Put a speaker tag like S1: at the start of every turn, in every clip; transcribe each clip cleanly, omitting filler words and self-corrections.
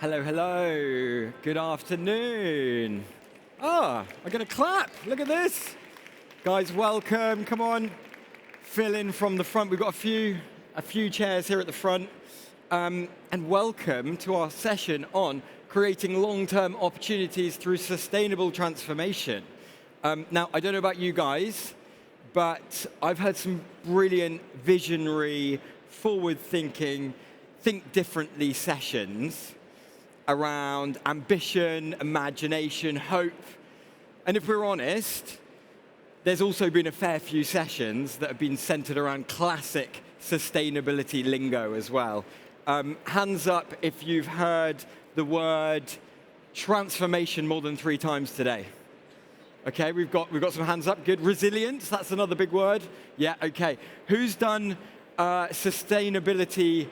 S1: Hello, hello. Good afternoon. I'm going to clap. Look at this. Guys, welcome. Come on. Fill in from the front. We've got a few chairs here at the front. And welcome to our session on creating long-term opportunities through sustainable transformation. Now, I don't know about you guys, but I've heard some brilliant, visionary, forward-thinking, think differently sessions around ambition, imagination, hope. And if we're honest, there's also been a fair few sessions that have been centered around classic sustainability lingo as well. Hands up if you've heard the word transformation more than 3 times today. Okay, we've got some hands up. Good. Resilience, that's another big word. Yeah, okay. Who's done sustainability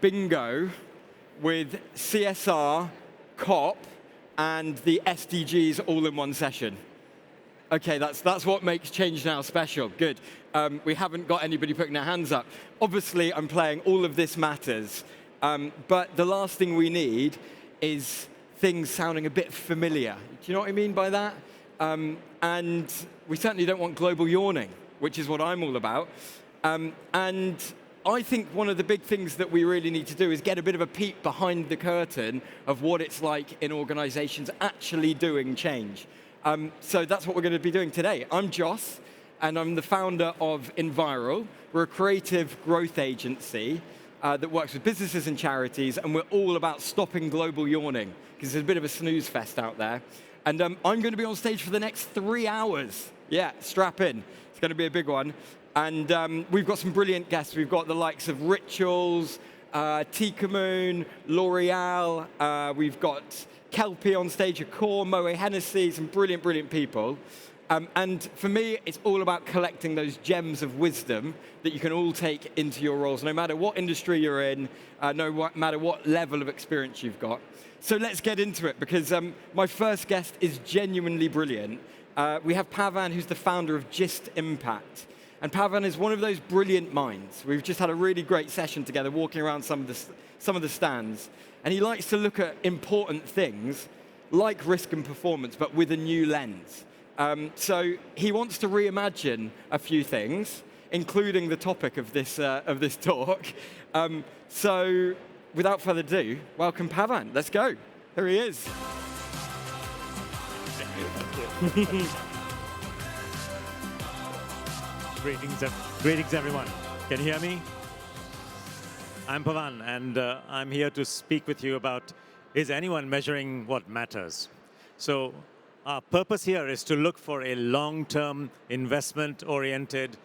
S1: bingo with CSR, COP, and the SDGs all in one session? Okay, that's what makes Change Now special. Good. We haven't got anybody putting their hands up. Obviously, I'm playing all of this matters, but the last thing we need is things sounding a bit familiar. Do you know what I mean by that? And we certainly don't want global yawning, which is what I'm all about. And I think one of the big things that we really need to do is get a bit of a peek behind the curtain of what it's like in organizations actually doing change. So that's what we're going to be doing today. I'm Joss, and I'm the founder of Enviral. We're a creative growth agency that works with businesses and charities, and we're all about stopping global yawning, because there's a bit of a snooze fest out there. And I'm going to be on stage for the next 3 hours. Yeah, strap in. It's going to be a big one. And we've got some brilliant guests. We've got the likes of Rituals, Tikamoon, L'Oreal. We've got Kelpie on stage, Accor, Moët, Hennessy, some brilliant, brilliant people. And for me, it's all about collecting those gems of wisdom that you can all take into your roles, no matter what industry you're in, no matter what level of experience you've got. So let's get into it, because my first guest is genuinely brilliant. We have Pavan, who's the founder of Gist Impact. And Pavan is one of those brilliant minds. We've just had a really great session together, walking around some of the stands. And he likes to look at important things, like risk and performance, but with a new lens. So he wants to reimagine a few things, including the topic of this talk. So without further ado, welcome Pavan. Let's go. Here he is.
S2: Greetings, everyone. Can you hear me? I'm Pavan, and I'm here to speak with you about, is anyone measuring what matters? So our purpose here is to look for a long-term, investment-oriented,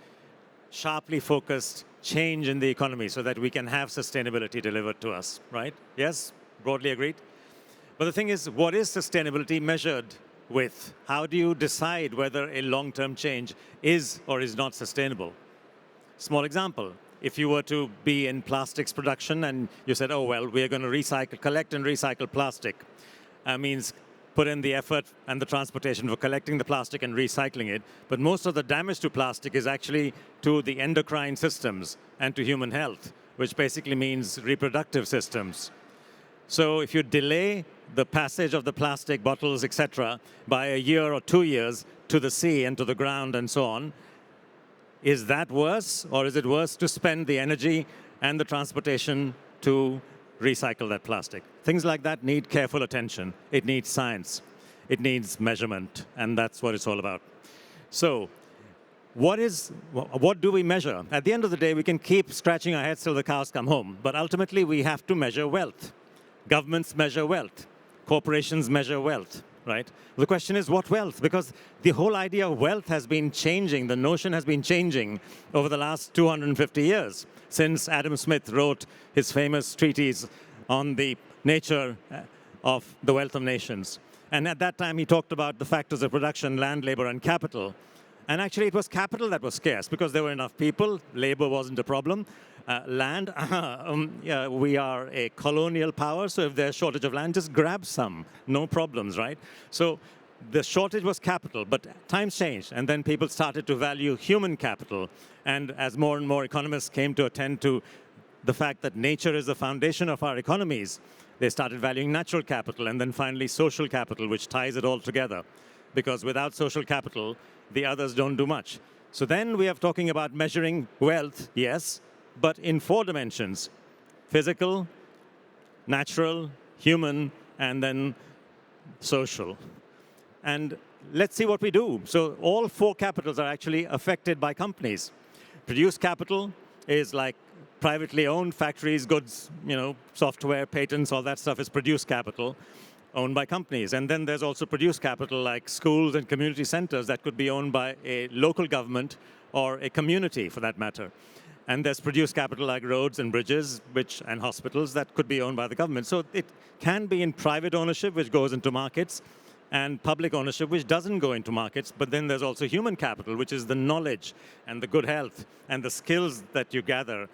S2: sharply focused change in the economy so that we can have sustainability delivered to us, right? Yes? Broadly agreed? But the thing is, what is sustainability measured with? How do you decide whether a long-term change is or is not sustainable? Small example. If you were to be in plastics production and you said, oh, well, we're going to collect and recycle plastic, means put in the effort and the transportation for collecting the plastic and recycling it. But most of the damage to plastic is actually to the endocrine systems and to human health, which basically means reproductive systems. So if you delay the passage of the plastic bottles, etc., by a year or 2 years to the sea and to the ground and so on, is that worse, or is it worse to spend the energy and the transportation to recycle that plastic? Things like that need careful attention. It needs science. It needs measurement, and that's what it's all about. So what do we measure? At the end of the day, we can keep scratching our heads till the cows come home, but ultimately we have to measure wealth. Governments measure wealth. Corporations measure wealth, right? The question is, what wealth? Because the whole idea of wealth has been changing. The notion has been changing over the last 250 years, since Adam Smith wrote his famous treatise on the nature of the wealth of nations. And at that time, he talked about the factors of production, land, labor, and capital. And actually, it was capital that was scarce, because there were enough people. Labor wasn't a problem. Land, we are a colonial power, so if there's a shortage of land, just grab some. No problems, right? So the shortage was capital, but times changed, and then people started to value human capital. And as more and more economists came to attend to the fact that nature is the foundation of our economies, They started valuing natural capital, and then finally social capital, which ties it all together. Because without social capital, the others don't do much. So then we are talking about measuring wealth, yes, but in 4 dimensions: physical, natural, human, and then social. And let's see what we do. So all 4 capitals are actually affected by companies. Produce capital is like privately owned factories, goods, software, patents, all that stuff is produce capital owned by companies. And then there's also produce capital like schools and community centers that could be owned by a local government or a community for that matter. And there's produce capital like roads and bridges and hospitals that could be owned by the government. So it can be in private ownership, which goes into markets, and public ownership, which doesn't go into markets. But then there's also human capital, which is the knowledge and the good health and the skills that you gather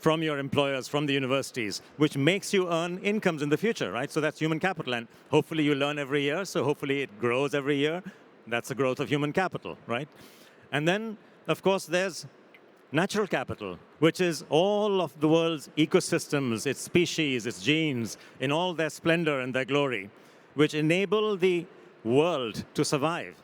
S2: from your employers, from the universities, which makes you earn incomes in the future, right? So that's human capital, and hopefully you learn every year, so hopefully it grows every year. That's the growth of human capital, right? And then, of course, there's natural capital, which is all of the world's ecosystems, its species, its genes, in all their splendor and their glory, which enable the world to survive.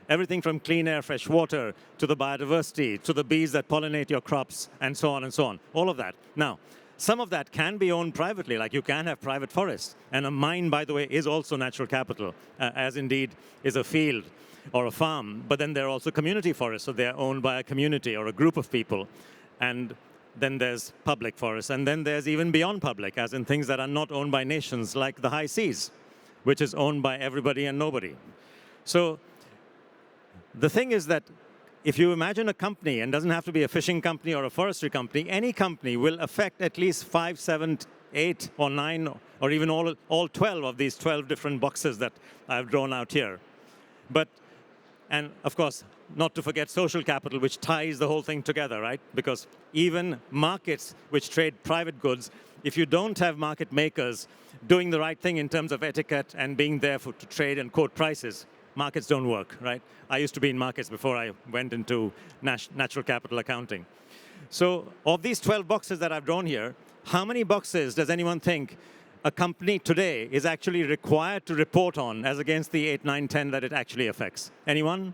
S2: Everything from clean air, fresh water, to the biodiversity, to the bees that pollinate your crops, and so on and so on. All of that. Now, some of that can be owned privately, like you can have private forests. And a mine, by the way, is also natural capital, as indeed is a field or a farm. But then there are also community forests, so they're owned by a community or a group of people. And then there's public forests. And then there's even beyond public, as in things that are not owned by nations, like the high seas, which is owned by everybody and nobody. So the thing is that if you imagine a company, and it doesn't have to be a fishing company or a forestry company, any company will affect at least 5, 7, 8, or 9, or even all 12 of these 12 different boxes that I've drawn out here. And of course, not to forget social capital, which ties the whole thing together, right? Because even markets which trade private goods, if you don't have market makers doing the right thing in terms of etiquette and being there to trade and quote prices, markets don't work, right? I used to be in markets before I went into natural capital accounting. So of these 12 boxes that I've drawn here, how many boxes does anyone think a company today is actually required to report on as against the 8, 9, 10 that it actually affects? Anyone?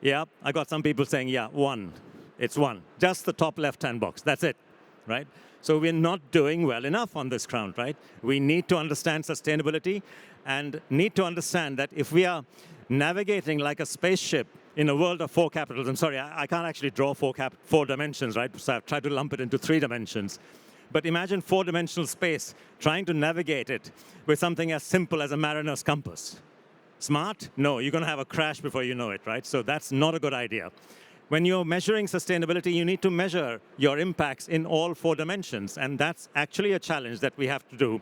S2: Yeah, I got some people saying, yeah, 1. It's 1. Just the top left-hand box. That's it, right? So we're not doing well enough on this ground, right? We need to understand sustainability and need to understand that if we are navigating like a spaceship in a world of 4 capitals, I'm sorry, I can't actually draw 4 dimensions, right? So I've tried to lump it into 3 dimensions. But imagine 4-dimensional space, trying to navigate it with something as simple as a mariner's compass. Smart? No, you're going to have a crash before you know it, right? So that's not a good idea. When you're measuring sustainability, you need to measure your impacts in all 4 dimensions. And that's actually a challenge that we have to do.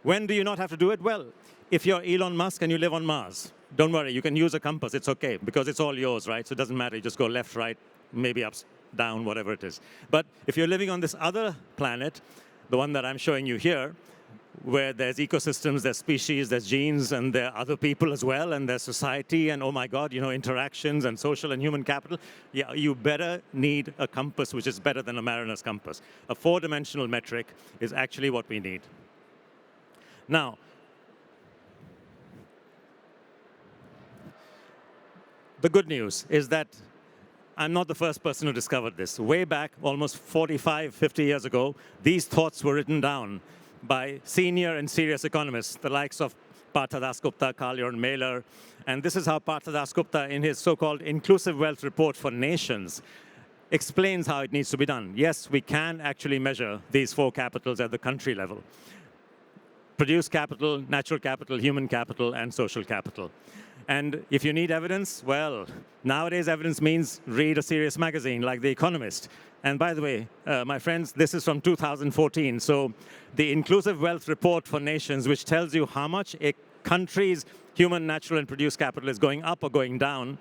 S2: When do you not have to do it? Well, if you're Elon Musk and you live on Mars, don't worry, you can use a compass. It's OK, because it's all yours, right? So it doesn't matter. You just go left, right, maybe up, down, whatever it is. But if you're living on this other planet, the one that I'm showing you here, where there's ecosystems, there's species, there's genes, and there are other people as well, and there's society, and oh my God, interactions and social and human capital, yeah, you better need a compass which is better than a mariner's compass. A 4-dimensional metric is actually what we need. Now, the good news is that I'm not the first person who discovered this. Way back, almost 45, 50 years ago, these thoughts were written down by senior and serious economists, the likes of Partha Dasgupta, Carl Mailer. And this is how Partha Dasgupta, in his so-called Inclusive Wealth Report for Nations, explains how it needs to be done. Yes, we can actually measure these 4 capitals at the country level. Produce capital, natural capital, human capital, and social capital. And if you need evidence, well, nowadays evidence means read a serious magazine like The Economist. And by the way, my friends, this is from 2014. So the Inclusive Wealth Report for Nations, which tells you how much a country's human, natural, and produced capital is going up or going down,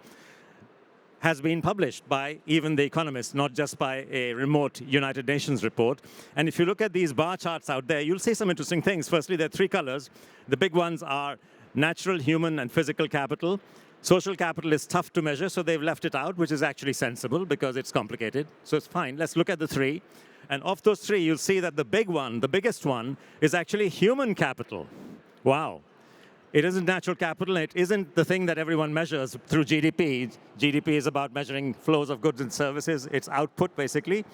S2: has been published by even The Economist, not just by a remote United Nations report. And if you look at these bar charts out there, you'll see some interesting things. Firstly, there are 3 colors. The big ones are natural, human, and physical capital. Social capital is tough to measure, so they've left it out, which is actually sensible because it's complicated. So it's fine. Let's look at the 3. And of those three, you'll see that the big one, the biggest one, is actually human capital. Wow. It isn't natural capital. It isn't the thing that everyone measures through GDP. GDP is about measuring flows of goods and services. It's output, basically,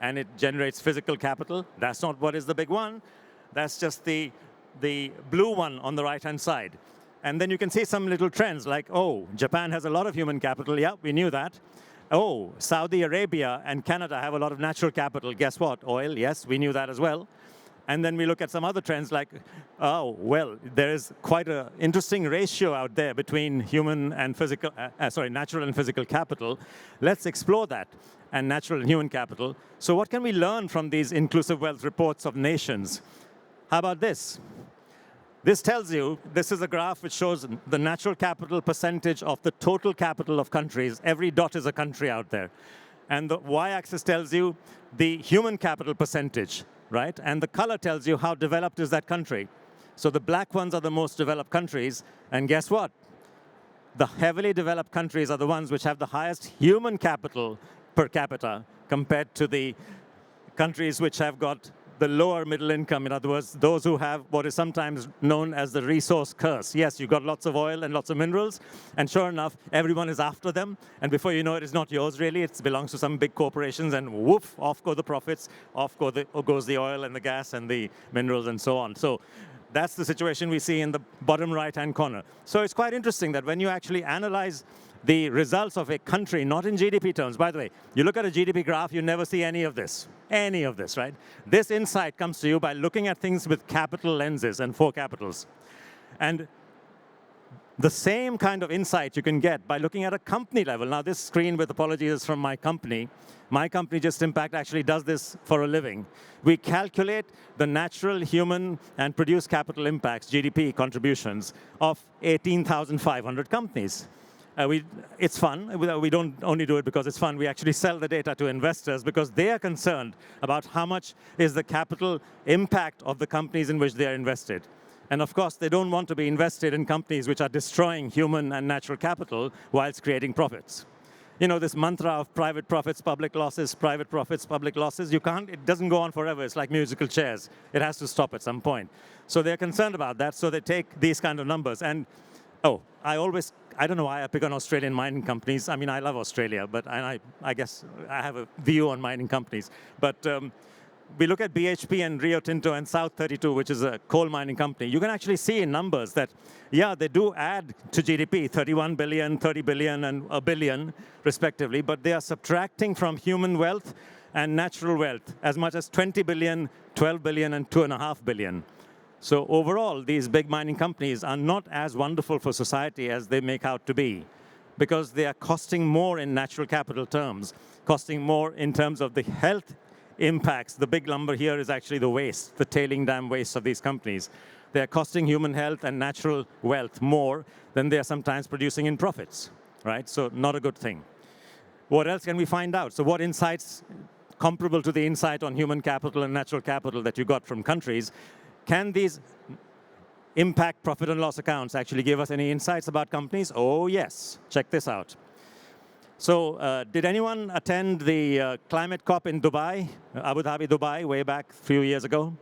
S2: and it generates physical capital. That's not what is the big one. That's just the blue one on the right-hand side. And then you can see some little trends like, oh, Japan has a lot of human capital. Yeah, we knew that. Oh, Saudi Arabia and Canada have a lot of natural capital. Guess what? Oil, yes, we knew that as well. And then we look at some other trends like, oh, well, there is quite an interesting ratio out there between human and physical, natural and physical capital. Let's explore that, and natural and human capital. So what can we learn from these inclusive wealth reports of nations? How about this? This tells you, this is a graph which shows the natural capital percentage of the total capital of countries. Every dot is a country out there. And the y-axis tells you the human capital percentage, right? And the color tells you how developed is that country. So the black ones are the most developed countries. And guess what? The heavily developed countries are the ones which have the highest human capital per capita compared to the countries which have got the lower middle income. In other words, those who have what is sometimes known as the resource curse. Yes, you've got lots of oil and lots of minerals, and sure enough, everyone is after them. And before you know it, it's not yours really. It belongs to some big corporations, and woof, off go the profits, off goes the oil and the gas and the minerals and so on. So that's the situation we see in the bottom right-hand corner. So it's quite interesting that when you actually analyze the results of a country, not in GDP terms. By the way, you look at a GDP graph, you never see any of this, right? This insight comes to you by looking at things with capital lenses and 4 capitals. And the same kind of insight you can get by looking at a company level. Now, this screen, with apologies, is from my company. My company, Just Impact, actually does this for a living. We calculate the natural, human, and produced capital impacts, GDP contributions, of 18,500 companies. It's fun. We don't only do it because it's fun. We actually sell the data to investors because they are concerned about how much is the capital impact of the companies in which they are invested. And of course, they don't want to be invested in companies which are destroying human and natural capital whilst creating profits. You know, this mantra of private profits, public losses, private profits, public losses, it doesn't go on forever. It's like musical chairs. It has to stop at some point. So they're concerned about that, so they take these kind of numbers. And I don't know why I pick on Australian mining companies. I mean, I love Australia, but I guess I have a view on mining companies. But we look at BHP and Rio Tinto and South 32, which is a coal mining company. You can actually see in numbers that, yeah, they do add to GDP, 31 billion, 30 billion, and a billion, respectively, but they are subtracting from human wealth and natural wealth as much as 20 billion, 12 billion, and 2.5 billion. So overall, these big mining companies are not as wonderful for society as they make out to be, because they are costing more in natural capital terms, costing more in terms of the health impacts. The big number here is actually the waste, the tailing dam waste of these companies. They are costing human health and natural wealth more than they are sometimes producing in profits, right? So not a good thing. What else can we find out? So what insights comparable to the insight on human capital and natural capital that you got from countries? Can these impact profit and loss accounts actually give us any insights about companies? Oh, yes. Check this out. So did anyone attend the climate COP in Dubai, Abu Dhabi, Dubai, way back a few years ago?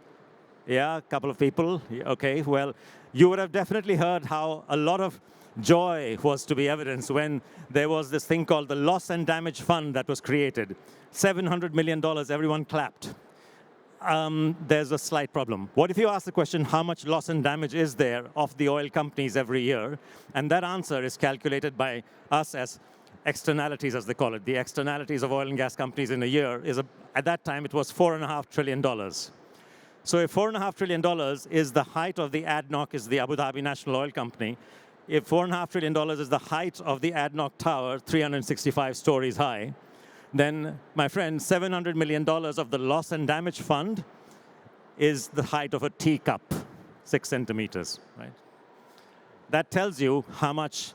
S2: Yeah, a couple of people. OK, well, you would have definitely heard how a lot of joy was to be evidenced when there was this thing called the Loss and Damage Fund that was created. $700 million, everyone clapped. There's a slight problem. What if you ask the question, how much loss and damage is there of the oil companies every year? And that answer is calculated by us as externalities, as they call it. The externalities of oil and gas companies in a year is, at that time, it was $4.5 trillion. So if $4.5 trillion is the height of the ADNOC, is the Abu Dhabi National Oil Company, if $4.5 trillion is the height of the ADNOC Tower, 365 stories high, then, my friend, $700 million of the loss and damage fund is the height of a teacup, 6 centimeters, right? That tells you how much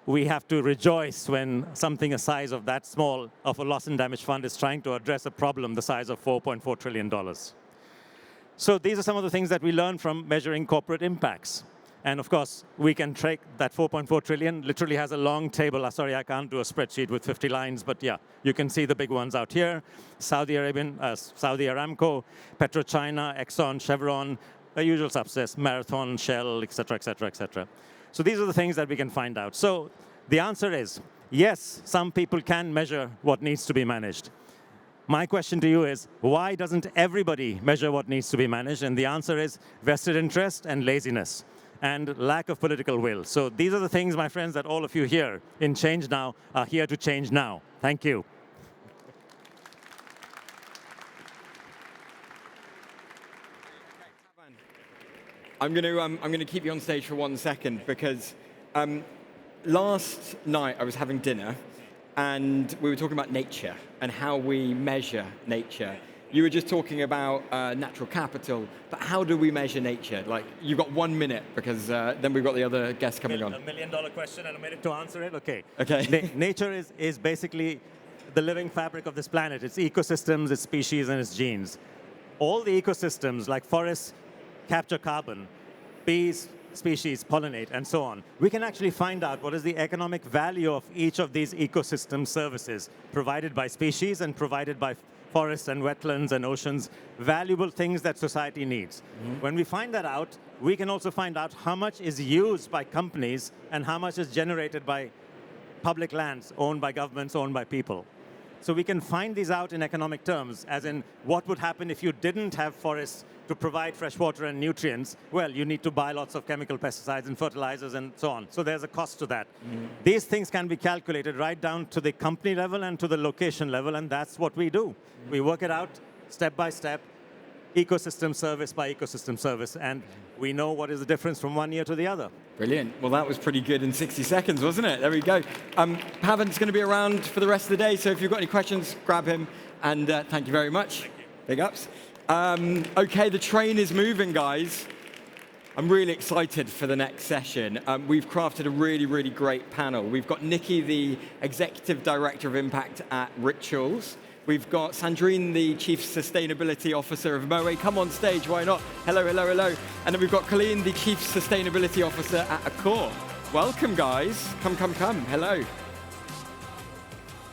S2: we have to rejoice when something the size of that small of a loss and damage fund is trying to address a problem the size of $4.4 trillion. So these are some of the things that we learn from measuring corporate impacts. And of course, we can track that 4.4 trillion, literally has a long table. Sorry, I can't do a spreadsheet with 50 lines, but yeah, you can see the big ones out here. Saudi Aramco, PetroChina, Exxon, Chevron, the usual success, Marathon, Shell, et cetera, et cetera, et cetera. So these are the things that we can find out. So the answer is, yes, some people can measure what needs to be managed. My question to you is, why doesn't everybody measure what needs to be managed? And the answer is vested interest and laziness and lack of political will. So these are the things, my friends, that all of you here in Change Now are here to change now. Thank you.
S1: I'm going to keep you on stage for 1 second because last night I was having dinner and we were talking about nature and how we measure nature. You were just talking about natural capital, but how do we measure nature? Like, you've got 1 minute because then we've got the other guests coming on.
S2: $1 million question and a minute to answer it? Okay.
S1: Okay.
S2: Nature is basically the living fabric of this planet. It's ecosystems, its species, and its genes. All the ecosystems, like forests, capture carbon, bees, species pollinate, and so on. We can actually find out what is the economic value of each of these ecosystem services provided by species and provided by forests and wetlands and oceans, valuable things that society needs. Mm-hmm. When we find that out, we can also find out how much is used by companies and how much is generated by public lands owned by governments, owned by people. So we can find these out in economic terms, as in what would happen if you didn't have forests to provide fresh water and nutrients. Well, you need to buy lots of chemical pesticides and fertilizers and so on. So there's a cost to that. Mm. These things can be calculated right down to the company level and to the location level, and that's what we do. Mm. We work it out step by step, ecosystem service by ecosystem service, and we know what is the difference from 1 year to the other.
S1: Brilliant. Well, that was pretty good in 60 seconds, wasn't it? There we go. Pavan's going to be around for the rest of the day, so if you've got any questions, grab him, and thank you very much. Big ups. Okay, the train is moving, guys. I'm really excited for the next session. We've crafted a really, really great panel. We've got Nikki, the Executive Director of Impact at Rituals. We've got Sandrine, the Chief Sustainability Officer of Moët. Come on stage, why not? Hello, hello, hello. And then we've got Colleen, the Chief Sustainability Officer at Accor. Welcome, guys. Come, come, come. Hello.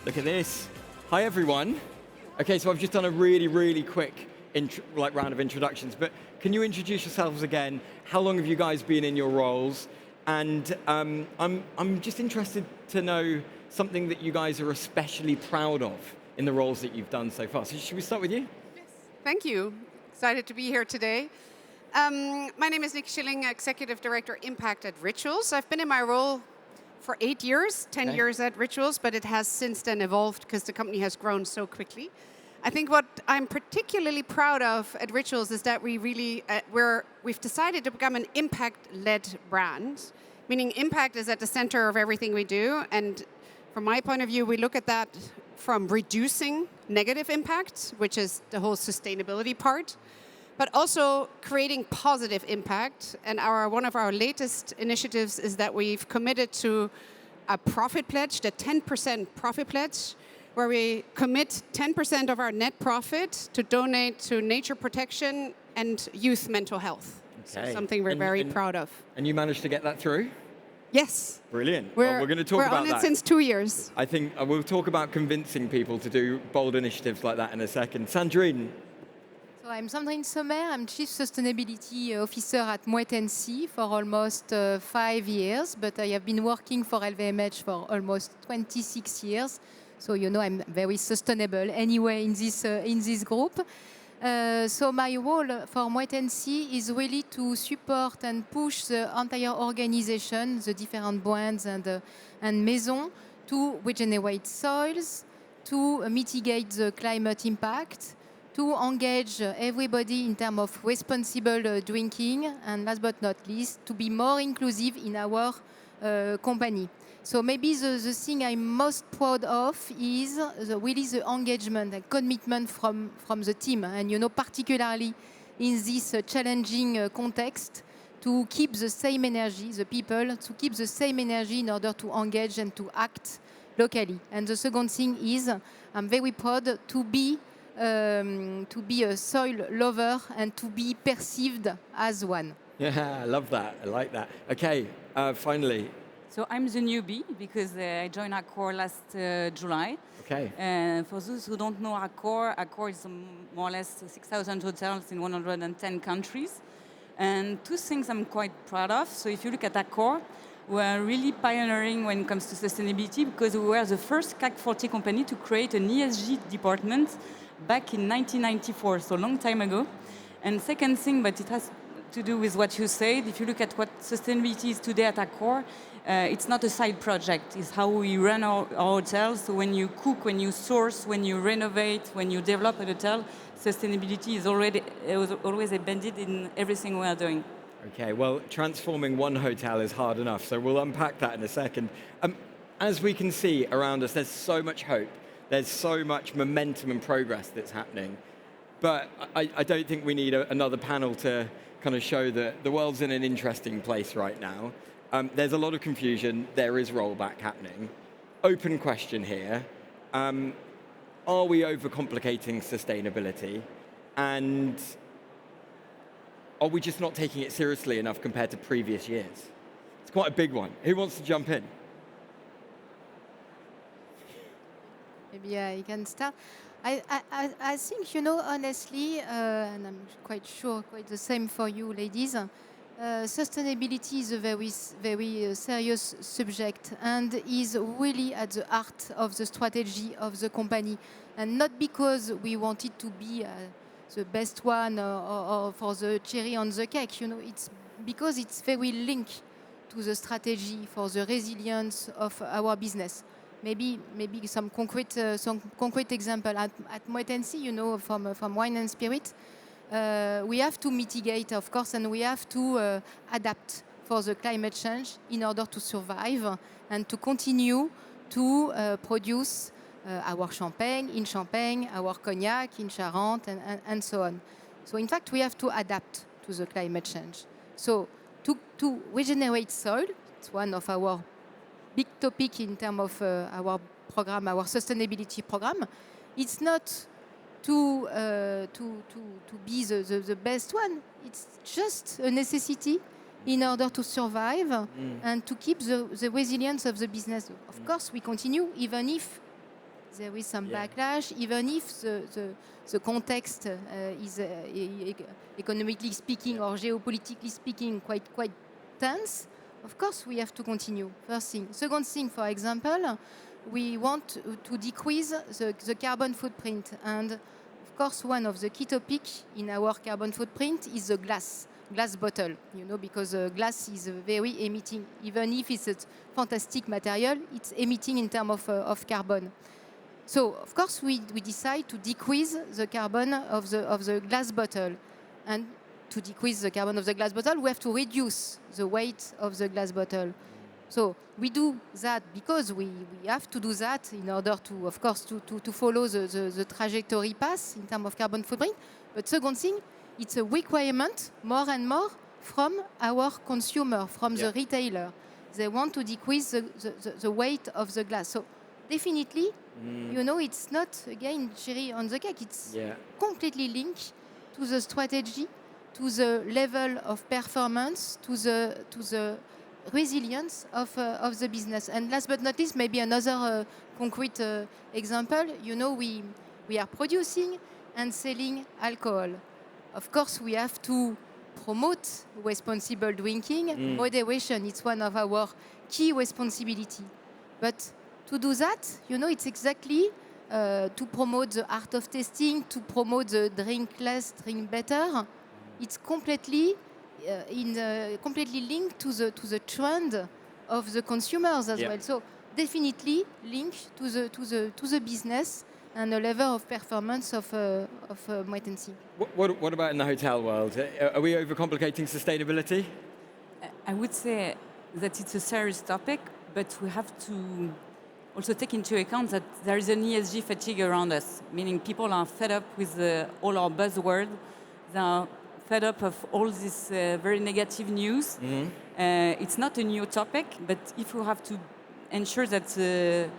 S1: Look at this. Hi, everyone. Okay, so I've just done a really, really quick round of introductions, but can you introduce yourselves again? How long have you guys been in your roles? And I'm just interested to know something that you guys are especially proud of in the roles that you've done so far. So should we start with you?
S3: Yes, thank you. Excited to be here today. My name is Nikki Schilling, Executive Director Impact at Rituals. I've been in my role for 8 years, 10 years at Rituals, but it has since then evolved because the company has grown so quickly. I think what I'm particularly proud of at Rituals is that we've decided to become an impact-led brand, meaning impact is at the center of everything we do. And from my point of view, we look at that from reducing negative impact, which is the whole sustainability part, but also creating positive impact. And one of our latest initiatives is that we've committed to a profit pledge, the 10% profit pledge, where we commit 10% of our net profit to donate to nature protection and youth mental health. Okay. So something we're very proud of.
S1: And you managed to get that through?
S3: Yes.
S1: Brilliant. We're going to talk about that.
S3: We're on it since 2 years.
S1: I think we'll talk about convincing people to do bold initiatives like that in a second. Sandrine.
S4: So I'm Sandrine Sommer. I'm Chief Sustainability Officer at Moët Hennessy for almost 5 years, but I have been working for LVMH for almost 26 years. So you know I'm very sustainable anyway in this group. So my role for Moët Hennessy is really to support and push the entire organization, the different brands and maisons, to regenerate soils, to mitigate the climate impact, to engage everybody in terms of responsible drinking, and last but not least, to be more inclusive in our company. So maybe the thing I'm most proud of is really the engagement and commitment from the team. And you know, particularly in this challenging context, to keep the same energy, the people, to keep the same energy in order to engage and to act locally. And the second thing is, I'm very proud to be a soil lover and to be perceived as one.
S1: Yeah, I love that. I like that. Okay, finally.
S5: So I'm the newbie because I joined Accor last July.
S1: Okay.
S5: For those who don't know Accor is more or less 6,000 hotels in 110 countries. And two things I'm quite proud of. So if you look at Accor, we're really pioneering when it comes to sustainability because we were the first CAC 40 company to create an ESG department back in 1994, so a long time ago. And second thing, but it has to do with what you said, if you look at what sustainability is today at Accor, it's not a side project. It's how we run our hotels. So when you cook, when you source, when you renovate, when you develop a hotel, sustainability is always embedded in everything we are doing.
S1: Okay, well, transforming one hotel is hard enough, so we'll unpack that in a second. As we can see around us, there's so much hope. There's so much momentum and progress that's happening. But I don't think we need another panel to kind of show that the world's in an interesting place right now. There's a lot of confusion. There is rollback happening. Open question here. Are we overcomplicating sustainability? And are we just not taking it seriously enough compared to previous years? It's quite a big one. Who wants to jump in?
S4: Maybe I can start. I think, honestly, and I'm quite sure, quite the same for you, ladies, sustainability is a very serious subject and is really at the heart of the strategy of the company. And not because we want it to be the best one or for the cherry on the cake, it's because it's very linked to the strategy for the resilience of our business. Maybe some concrete example at Moët Hennessy, from wine and spirit. We have to mitigate, of course, and we have to adapt for the climate change in order to survive and to continue to produce our champagne, our cognac in Charente, and so on. So in fact, we have to adapt to the climate change. So to regenerate soil, it's one of our big topic in terms of our program, our sustainability program. It's not to be the best one. It's just a necessity in order to survive and to keep the resilience of the business. Of course, we continue even if there is some backlash, even if the context is economically speaking or geopolitically speaking quite tense. Of course, we have to continue, first thing. Second thing, for example, we want to decrease the carbon footprint. And of course, one of the key topics in our carbon footprint is the glass bottle, because glass is very emitting. Even if it's a fantastic material, it's emitting in terms of carbon. So, of course, we decide to decrease the carbon of the glass bottle. And to decrease the carbon of the glass bottle, we have to reduce the weight of the glass bottle. So we do that because we have to do that in order to, of course, to follow the trajectory path in terms of carbon footprint. But second thing, it's a requirement more and more from our consumer, from the retailer. They want to decrease the weight of the glass. So definitely, it's not, again, cherry on the cake. It's completely linked to the strategy, to the level of performance, to the resilience of the business. And last but not least, maybe another concrete example, we are producing and selling alcohol. Of course, we have to promote responsible drinking. Moderation, it's one of our key responsibility. But to do that, it's exactly to promote the art of tasting, to promote the drink less, drink better. It's completely linked to the trend of the consumers as well. So definitely linked to the business and the level of performance of Moët Hennessy.
S1: What about in the hotel world? Are we overcomplicating sustainability?
S5: I would say that it's a serious topic, but we have to also take into account that there is an ESG fatigue around us, meaning people are fed up with all our buzzwords. They are fed up of all this very negative news. It's not a new topic, but if we have to ensure that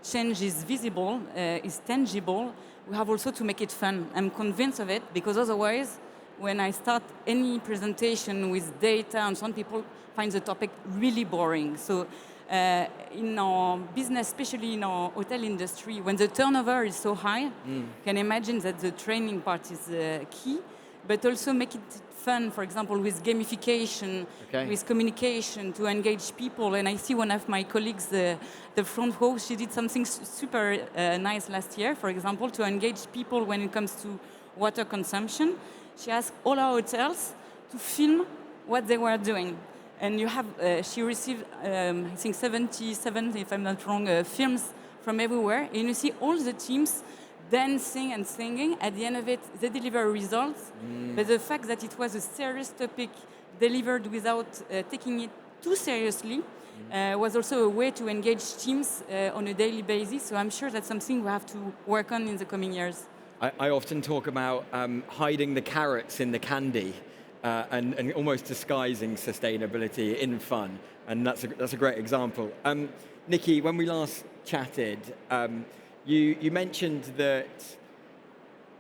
S5: change is visible, is tangible, we have also to make it fun. I'm convinced of it, because otherwise when I start any presentation with data and so on, people find the topic really boring. So in our business, especially in our hotel industry, when the turnover is so high, you can imagine that the training part is key, but also make it fun, for example, with gamification, with communication to engage people. And I see one of my colleagues, the front row, she did something super nice last year, for example, to engage people when it comes to water consumption. She asked all our hotels to film what they were doing. And you have, she received, I think, 77, if I'm not wrong, films from everywhere. And you see all the teams dancing and singing. At the end of it, they deliver results. But the fact that it was a serious topic delivered without taking it too seriously was also a way to engage teams on a daily basis. So I'm sure that's something we have to work on in the coming years.
S1: I often talk about hiding the carrots in the candy. And almost disguising sustainability in fun, and that's a great example. Nikki, when we last chatted, you mentioned that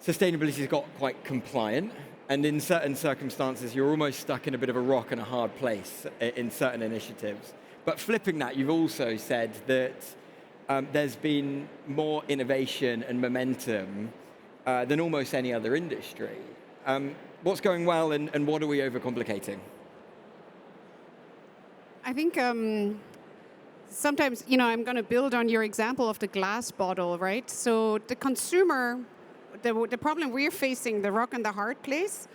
S1: sustainability has got quite compliant, and in certain circumstances, you're almost stuck in a bit of a rock and a hard place in certain initiatives. But flipping that, you've also said that there's been more innovation and momentum than almost any other industry. What's going well and what are we overcomplicating?
S3: I think sometimes, I'm going to build on your example of the glass bottle, right? So the consumer, the problem we're facing, the rock and the hard place,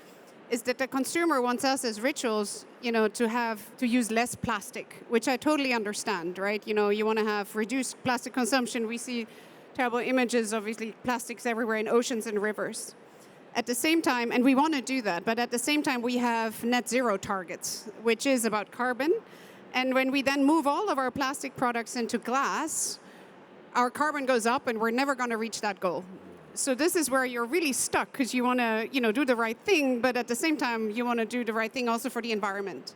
S3: is that the consumer wants us as Rituals, to use less plastic, which I totally understand, right? You want to have reduced plastic consumption. We see terrible images, obviously, plastics everywhere in oceans and rivers. At the same time, and we want to do that, but at the same time we have net zero targets, which is about carbon. And when we then move all of our plastic products into glass, our carbon goes up and we're never going to reach that goal. So this is where you're really stuck because you want to, do the right thing, but at the same time you want to do the right thing also for the environment.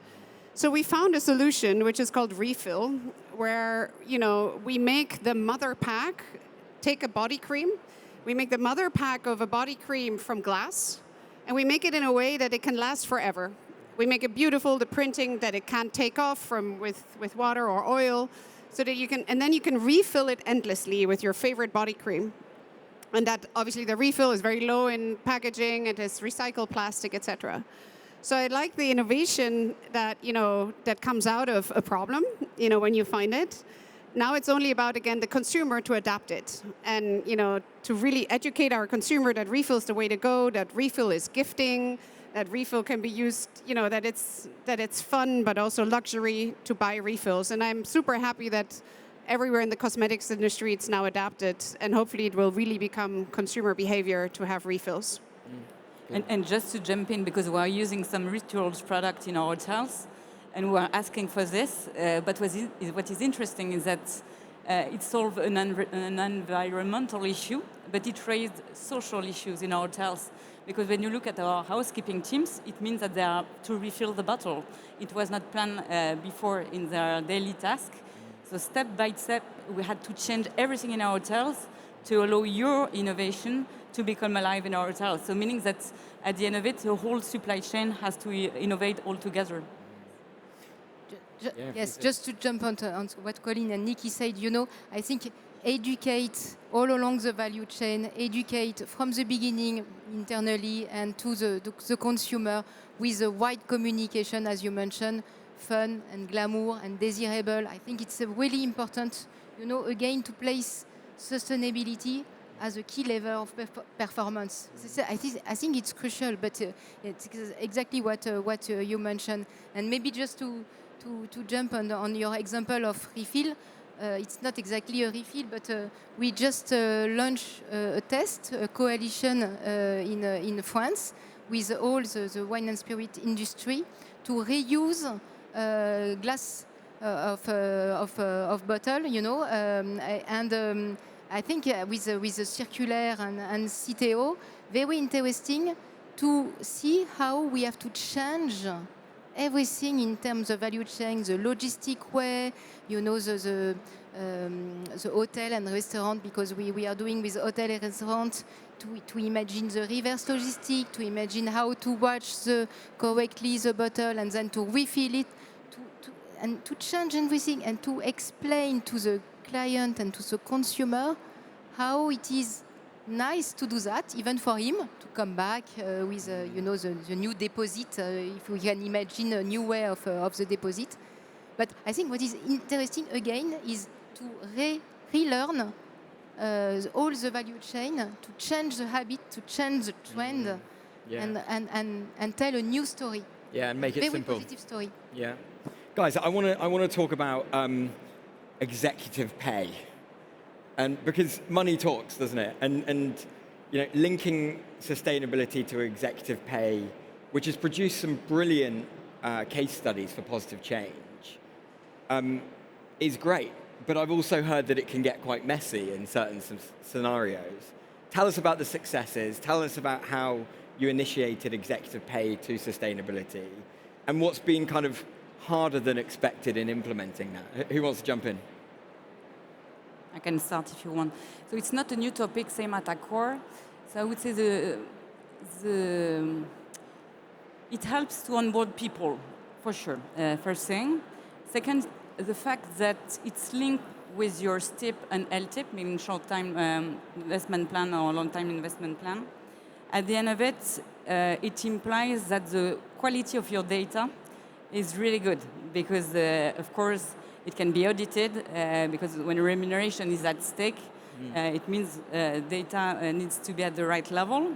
S3: So we found a solution which is called refill, where, we make the mother pack, take a body cream. We make the mother pack of a body cream from glass, and we make it in a way that it can last forever. We make it beautiful, the printing that it can't take off with water or oil, so that and then you can refill it endlessly with your favorite body cream. And that, obviously, the refill is very low in packaging, it has recycled plastic, etc. So I like the innovation that, that comes out of a problem, when you find it. Now it's only about, again, the consumer to adapt it and, to really educate our consumer that refill is the way to go, that refill is gifting, that refill can be used, that it's fun, but also luxury to buy refills. And I'm super happy that everywhere in the cosmetics industry it's now adapted, and hopefully it will really become consumer behavior to have refills.
S5: And just to jump in, because we are using some Rituals product in our hotels, and we are asking for this, but what is interesting is that it solved an environmental issue, but it raised social issues in our hotels. Because when you look at our housekeeping teams, it means that they are to refill the bottle. It was not planned before in their daily task. So step by step, we had to change everything in our hotels to allow your innovation to become alive in our hotels. So meaning that at the end of it, the whole supply chain has to innovate all together.
S4: Yes, just to jump on what Colin and Nikki said, I think educate all along the value chain, educate from the beginning internally and to the consumer with a wide communication, as you mentioned, fun and glamour and desirable. I think it's really important, again, to place sustainability as a key lever of performance. I think it's crucial, but it's exactly what you mentioned. And maybe just to jump on your example of refill, it's not exactly a refill, but we just launched a test, a coalition in France with all the wine and spirit industry to reuse glass of bottle, and I think with the circular and CTO, very interesting to see how we have to change everything in terms of value chain, the logistic way, you know, the hotel and restaurant, because we are doing with hotel and restaurant to imagine the reverse logistic, to imagine how to watch correctly the bottle and then to refill it, and to change everything and to explain to the client and to the consumer how it is nice to do that, even for him to come back with you know, the new deposit, if we can imagine a new way of the deposit. But I think what is interesting again is to relearn all the value chain, to change the habit, to change the trend, and tell a new story.
S1: Yeah, and make it
S4: very
S1: simple.
S4: Positive story.
S1: Yeah, guys, I want to talk about executive pay, and because money talks, doesn't it? And you know, linking sustainability to executive pay, which has produced some brilliant case studies for positive change, is great. But I've also heard that it can get quite messy in certain scenarios. Tell us about the successes. Tell us about how you initiated executive pay to sustainability, and what's been kind of harder than expected in implementing that. Who wants to jump in?
S5: I can start if you want. So it's not a new topic, same at Accor. So I would say it helps to onboard people, for sure, first thing. Second, the fact that it's linked with your STIP and LTIP, meaning short-time investment plan or long-time investment plan. At the end of it, it implies that the quality of your data is really good because, of course, it can be audited because when remuneration is at stake, it means data needs to be at the right level.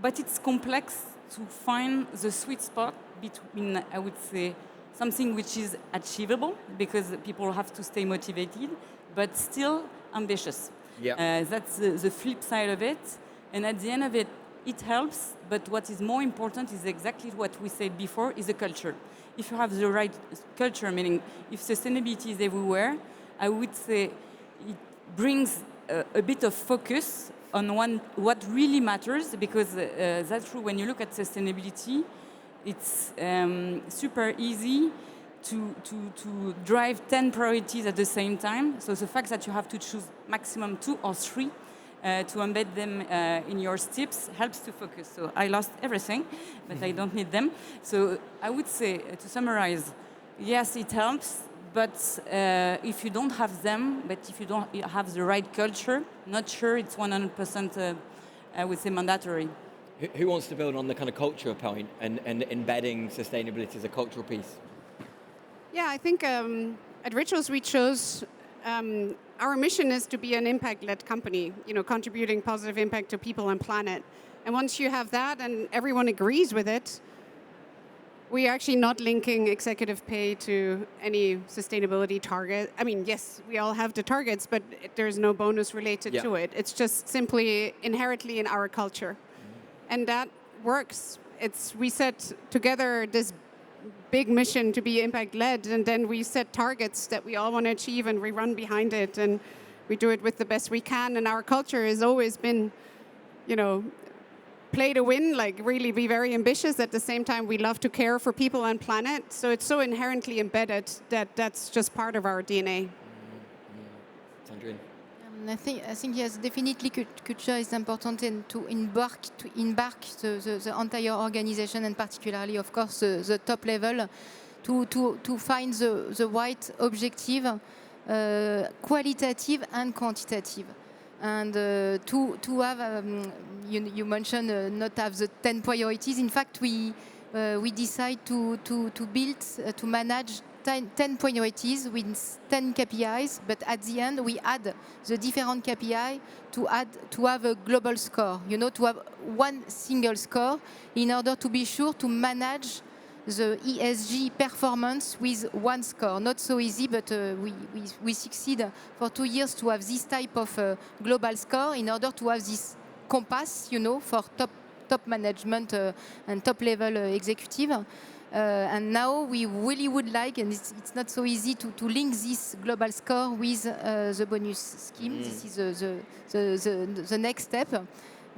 S5: But it's complex to find the sweet spot between, I would say, something which is achievable because people have to stay motivated, but still ambitious.
S1: Yeah.
S5: That's the flip side of it. And at the end of it, it helps, but what is more important is exactly what we said before, is the culture. If you have the right culture, meaning if sustainability is everywhere, I would say it brings a bit of focus on what really matters, because that's true when you look at sustainability, it's super easy to drive 10 priorities at the same time. So the fact that you have to choose maximum 2 or 3 to embed them in your STIPs helps to focus. So I lost everything, but I don't need them. So I would say, to summarize, yes, it helps, but if you don't have them, but if you don't have the right culture, not sure it's 100%, I would say, mandatory.
S1: Who wants to build on the kind of culture point and embedding sustainability as a cultural piece?
S3: Yeah, I think at Rituals we chose, our mission is to be an impact-led company, you know, contributing positive impact to people and planet. And once you have that and everyone agrees with it, we are actually not linking executive pay to any sustainability target. I mean, yes, we all have the targets, but there's no bonus related to it. It's just simply inherently in our culture. And that works. We set together this big mission to be impact-led, and then we set targets that we all want to achieve, and we run behind it, and we do it with the best we can. And our culture has always been, you know, play to win, like really be very ambitious. At the same time, we love to care for people and planet. So it's so inherently embedded that that's just part of our DNA.
S1: Sandrine?
S4: I think yes, definitely culture is important, and to embark the entire organization, and particularly, of course, the top level, to find the right objective, qualitative and quantitative. And to have, you mentioned not have the 10 priorities. In fact, we decide to build, to manage 10 priorities with 10 KPIs, but at the end we add the different KPI to have a global score, you know, to have one single score in order to be sure to manage the ESG performance with one score. Not so easy, but we succeed for 2 years to have this type of global score in order to have this compass, you know, for top management and top level executive. And now we really would like, and it's not so easy to link this global score with the bonus scheme. This is the next step.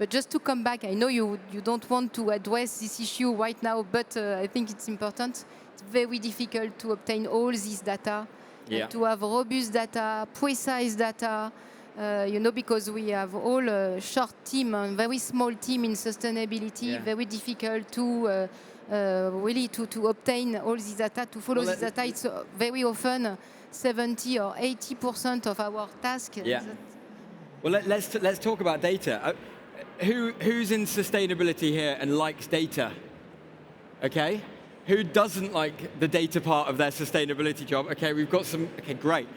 S4: But just to come back, I know you don't want to address this issue right now, but I think it's important. It's very difficult to obtain all this data,
S1: Yeah.
S4: and to have robust data, precise data, because we have all a short team, a very small team in sustainability,
S1: Yeah.
S4: very difficult to really to obtain all this data, to follow
S1: Well,
S4: this data. It's very often 70 or 80% of our task.
S1: Yeah. Well, let's talk about data. Who's in sustainability here and likes data? Okay. Who doesn't like the data part of their sustainability job? Okay, we've got some. Okay, great.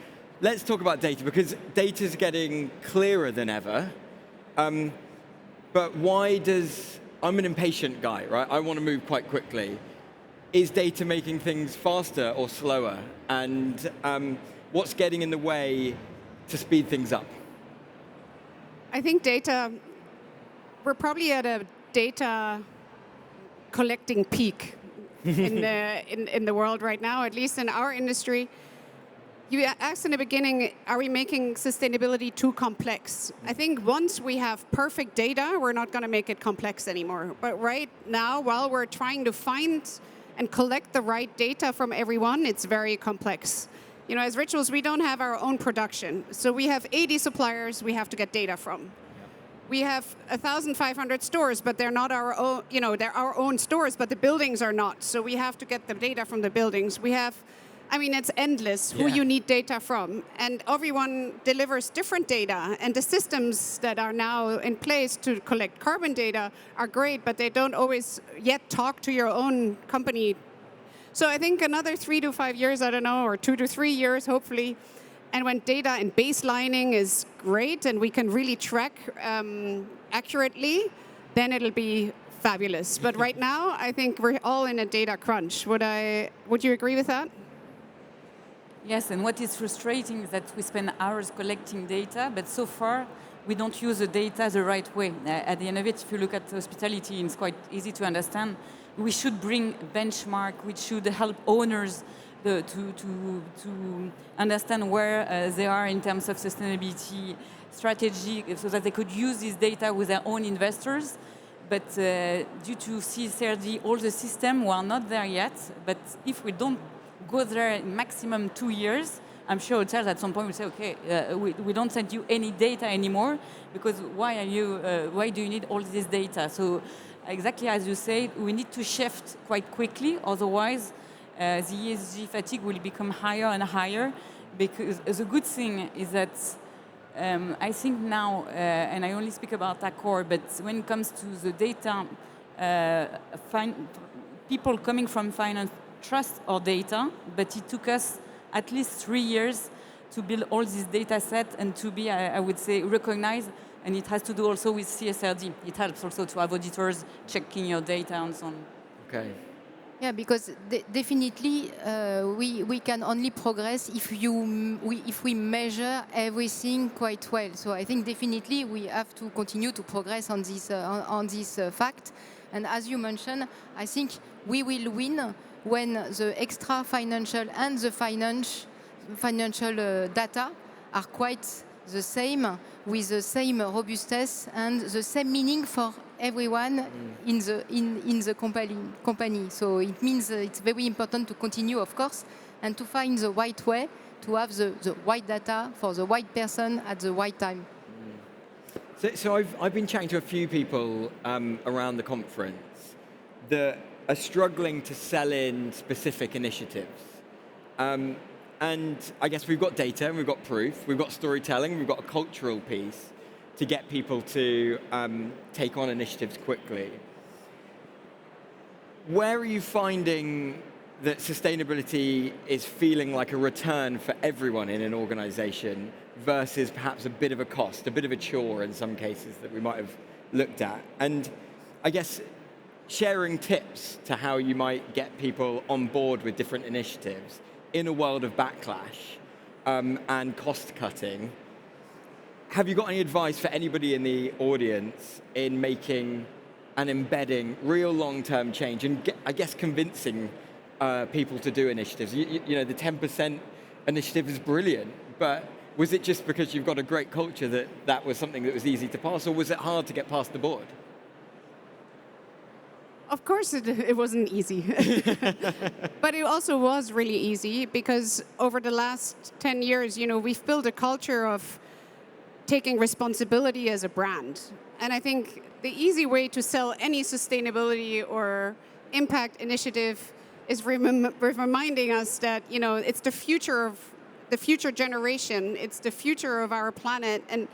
S1: Let's talk about data, because data is getting clearer than ever. But why does... I'm an impatient guy, right? I want to move quite quickly. Is data making things faster or slower? And what's getting in the way to speed things up?
S3: I think data, we're probably at a data collecting peak in the world right now, at least in our industry. You asked in the beginning, are we making sustainability too complex? I think once we have perfect data, we're not going to make it complex anymore. But right now, while we're trying to find and collect the right data from everyone, it's very complex. You know, as Rituals, we don't have our own production. So we have 80 suppliers we have to get data from. We have 1,500 stores, but they're not our own, they're our own stores, but the buildings are not. So we have to get the data from the buildings. We have, it's endless who you need data from. And everyone delivers different data. And the systems that are now in place to collect carbon data are great, but they don't always yet talk to your own company. So I think another 3 to 5 years, I don't know, or 2 to 3 years, hopefully. And when data and baselining is great and we can really track accurately, then it'll be fabulous. But right now, I think we're all in a data crunch. Would you agree with that?
S5: Yes, and what is frustrating is that we spend hours collecting data, but so far we don't use the data the right way. At the end of it, if you look at hospitality, it's quite easy to understand. We should bring benchmark, we should help owners to understand where they are in terms of sustainability strategy, so that they could use this data with their own investors. But due to CSRD, all the system, we are not there yet. But if we don't go there in maximum 2 years, I'm sure hotels at some point will say, okay, we don't send you any data anymore, because why do you need all this data? So exactly as you said, we need to shift quite quickly, otherwise the ESG fatigue will become higher and higher. Because the good thing is that I think now, and I only speak about Accor, but when it comes to the data, people coming from finance trust our data, but it took us at least 3 years to build all this data set and to be, I would say, recognized. And it has to do also with CSRD. It helps also to have auditors checking your data and so on.
S1: Okay.
S4: Yeah, because definitely we can only progress if we measure everything quite well. So I think definitely we have to continue to progress on this fact. And as you mentioned, I think we will win when the extra financial and the financial data are quite the same, with the same robustness and the same meaning for everyone in the company. So it means it's very important to continue, of course, and to find the right way to have the right data for the right person at the right time.
S1: So I've been chatting to a few people around the conference that are struggling to sell in specific initiatives. And I guess we've got data and we've got proof, we've got storytelling, we've got a cultural piece to get people to take on initiatives quickly. Where are you finding that sustainability is feeling like a return for everyone in an organization versus perhaps a bit of a cost, a bit of a chore in some cases that we might have looked at? And I guess sharing tips to how you might get people on board with different initiatives in a world of backlash and cost cutting. Have you got any advice for anybody in the audience in making and embedding real long-term change and I guess convincing people to do initiatives? You know, the 10% initiative is brilliant, but Was it just because you've got a great culture that that was something that was easy to pass, or was it hard to get past the board?
S3: Of course, it wasn't easy. But it also was really easy because over the last 10 years, we've built a culture of taking responsibility as a brand. And I think the easy way to sell any sustainability or impact initiative is reminding us that, it's the future of the future generation. It's the future of our planet. And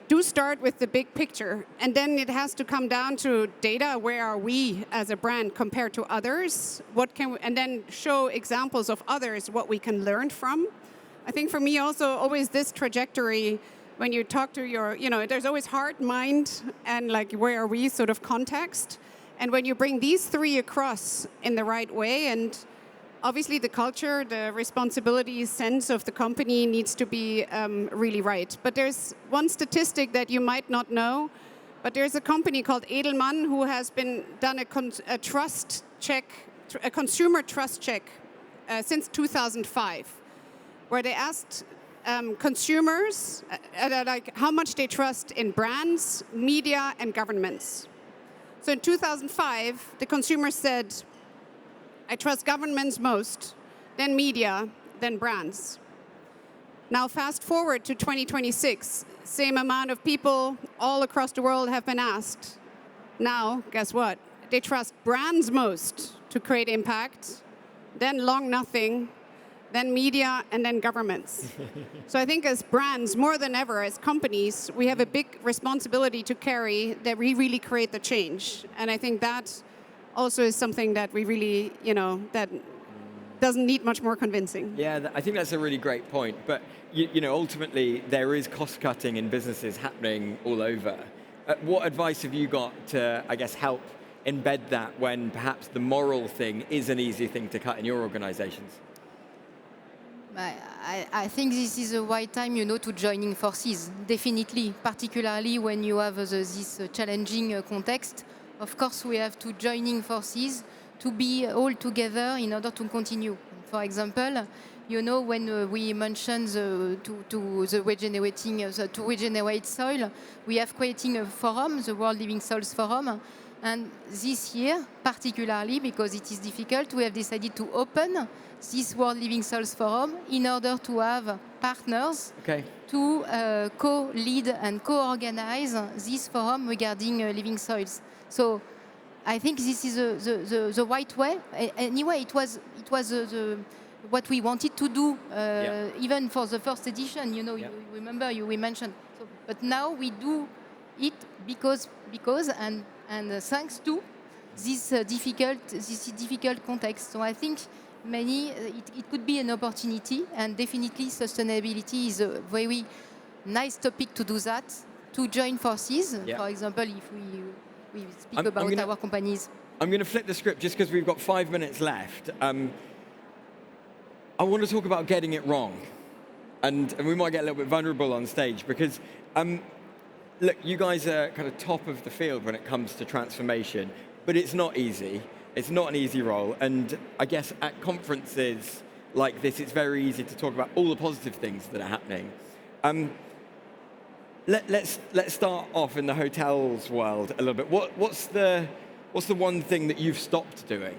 S3: do start with the big picture, and then it has to come down to data. Where are we as a brand compared to others? And then show examples of others, what we can learn from. I think for me also, always this trajectory, when you talk to there's always heart, mind, and where are we sort of context. And when you bring these three across in the right way, and obviously the culture, the responsibility sense of the company needs to be really right. But there's one statistic that you might not know, but there's a company called Edelman who has done a trust check, a consumer trust check since 2005, where they asked consumers how much they trust in brands, media, and governments. So in 2005, the consumer said, I trust governments most, then media, then brands. Now fast forward to 2026, same amount of people all across the world have been asked. Now, guess what? They trust brands most to create impact, then long nothing, then media, and then governments. So I think as brands, more than ever, as companies, we have a big responsibility to carry that we really create the change. And I think that also is something that we really, that doesn't need much more convincing.
S1: Yeah, I think that's a really great point. But, ultimately, there is cost cutting in businesses happening all over. What advice have you got to, I guess, help embed that when perhaps the moral thing is an easy thing to cut in your organizations?
S4: I think this is the right time, to joining forces, definitely, particularly when you have this challenging context. Of course, we have to joining forces to be all together in order to continue. For example, when we mentioned to regenerate soil, we have creating a forum, the World Living Soils Forum. And this year, particularly because it is difficult, we have decided to open this World Living Soils Forum in order to have partners to co-lead and co-organize this forum regarding living soils. So I think this is the right way. Anyway, it was what we wanted to do even for the first edition. You remember we mentioned. So, but now we do it because and thanks to this difficult context. So I think it could be an opportunity, and definitely sustainability is a very nice topic to do that, to join forces. For example, if we speak about our companies.
S1: I'm going to flip the script just because we've got 5 minutes left. I want to talk about getting it wrong. And we might get a little bit vulnerable on stage because, look, you guys are kind of top of the field when it comes to transformation, but it's not easy. It's not an easy role. And I guess at conferences like this, it's very easy to talk about all the positive things that are happening. Let's start off in the hotels world a little bit. What's the one thing that you've stopped doing?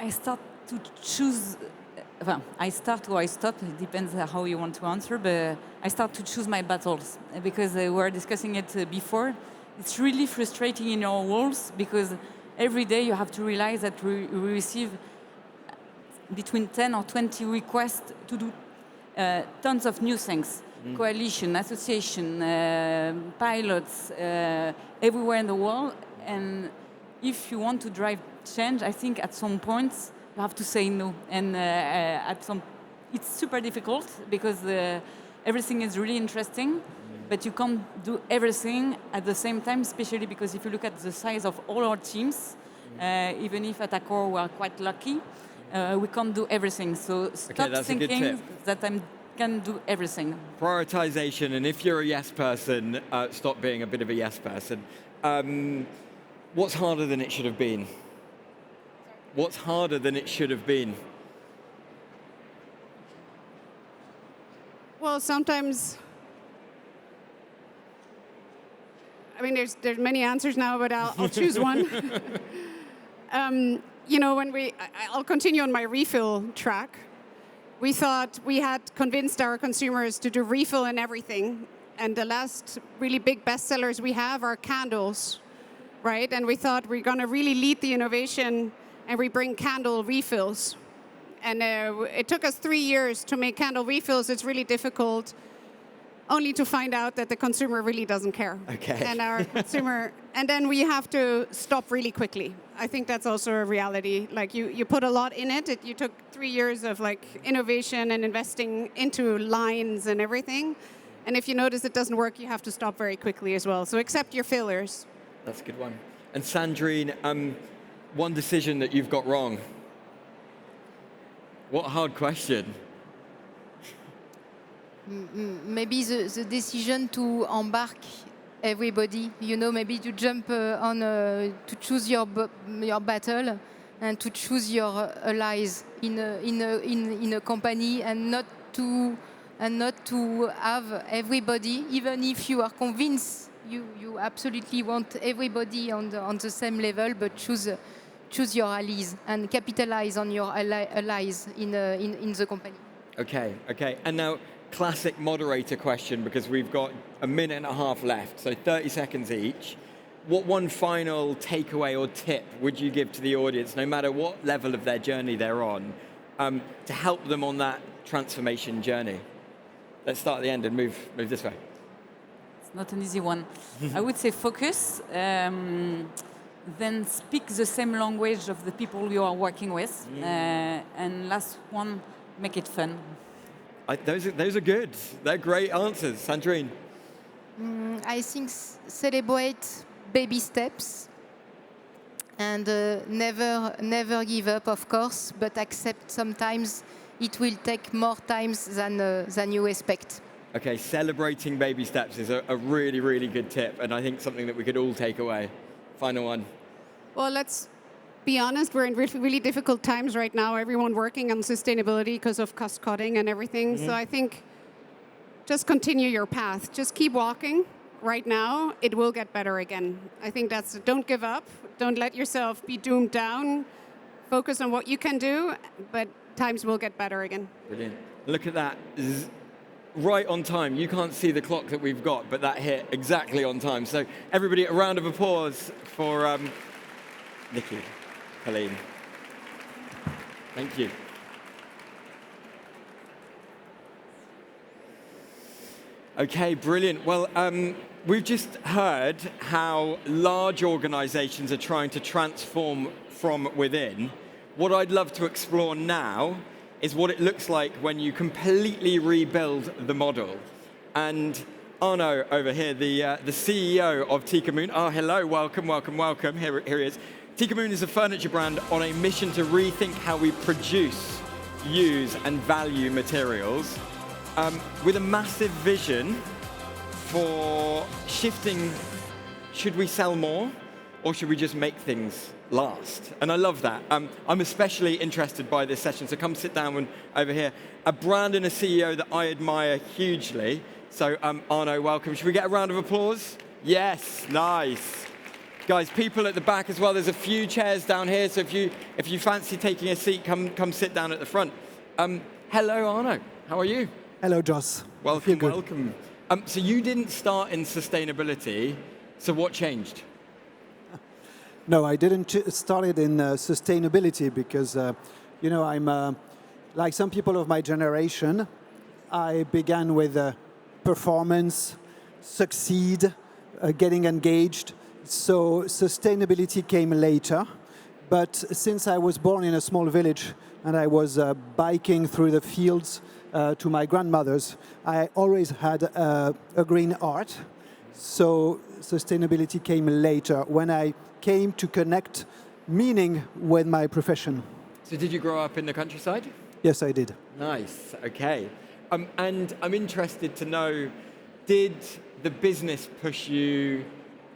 S5: I start to choose. Well, I start or I stop. It depends how you want to answer. But I start to choose my battles because we were discussing it before. It's really frustrating in your roles because every day you have to realize that we receive between 10 or 20 requests to do tons of new things. Coalition, association, pilots, everywhere in the world. And if you want to drive change, I think at some point you have to say no. And it's super difficult because everything is really interesting, but you can't do everything at the same time, especially because if you look at the size of all our teams, even if at Accor we are quite lucky, we can't do everything. So stop thinking that I can do everything.
S1: Prioritization, and if you're a yes person, stop being a bit of a yes person. What's harder than it should have been? What's harder than it should have been?
S3: Well, sometimes, I mean, there's many answers now, but I'll choose one. You know, I'll continue on my refill track. We thought we had convinced our consumers to do refill in everything. And the last really big bestsellers we have are candles, right? And we thought we're going to really lead the innovation, and we bring candle refills. And it took us 3 years to make candle refills. It's really difficult, only to find out that the consumer really doesn't care.
S1: Okay.
S3: And our consumer, and then we have to stop really quickly. I think that's also a reality. Like you put a lot in it. You took 3 years of like innovation and investing into lines and everything. And if you notice it doesn't work, you have to stop very quickly as well. So accept your failures.
S1: That's a good one. And Sandrine, one decision that you've got wrong. What a hard question.
S4: Maybe the decision to embark everybody, you know, maybe to jump to choose your battle and to choose your allies in a company, and not to have everybody, even if you are convinced you absolutely want everybody on the same level, but choose your allies and capitalize on your allies in the company.
S1: Okay. And now, classic moderator question, because we've got a minute and a half left, so 30 seconds each. What one final takeaway or tip would you give to the audience, no matter what level of their journey they're on, to help them on that transformation journey? Let's start at the end and move this way.
S5: It's not an easy one. I would say focus, then speak the same language of the people you are working with, and last one, make it fun.
S1: Those are good. They're great answers. Sandrine?
S4: I think celebrate baby steps, and never give up, of course, but accept sometimes it will take more time than you expect.
S1: Okay, celebrating baby steps is a really, really good tip, and I think something that we could all take away. Final one.
S3: Well, let's be honest, we're in really difficult times right now. Everyone working on sustainability because of cost cutting and everything. So I think just continue your path. Just keep walking. Right now, it will get better again. I think don't give up. Don't let yourself be doomed down. Focus on what you can do, but times will get better again.
S1: Brilliant. Look at that. Right on time. You can't see the clock that we've got, but that hit exactly on time. So everybody, a round of applause for Nikki, Colleen. Thank you. Okay, brilliant. Well, we've just heard how large organizations are trying to transform from within. What I'd love to explore now is what it looks like when you completely rebuild the model. And Arnaud over here, the CEO of Tikamoon. Oh, hello, welcome. Here he is. Tikamoon is a furniture brand on a mission to rethink how we produce, use, and value materials, with a massive vision for shifting, should we sell more or should we just make things last? And I love that. I'm especially interested by this session, so come sit down over here. A brand and a CEO that I admire hugely. So Arnaud, welcome. Should we get a round of applause? Yes, nice. Guys, people at the back as well. There's a few chairs down here, so if you fancy taking a seat, come sit down at the front. Hello, Arnaud. How are you?
S6: Hello, Joss.
S1: Welcome. So you didn't start in sustainability, so what changed?
S6: No, I didn't start it in sustainability because, I'm like some people of my generation. I began with performance, succeed, getting engaged. So sustainability came later. But since I was born in a small village and I was biking through the fields to my grandmother's, I always had a green heart. So sustainability came later when I came to connect meaning with my profession.
S1: So did you grow up in the countryside?
S6: Yes, I did.
S1: Nice, okay. And I'm interested to know, did the business push you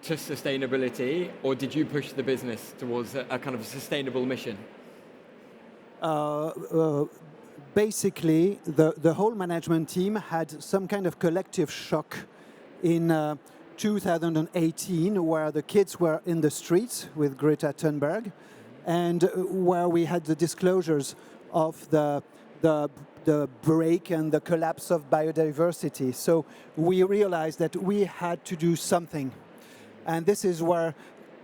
S1: to sustainability, or did you push the business towards a kind of a sustainable mission?
S6: basically, the whole management team had some kind of collective shock in 2018, where the kids were in the streets with Greta Thunberg, and where we had the disclosures of the break and the collapse of biodiversity. So we realized that we had to do something. And this is where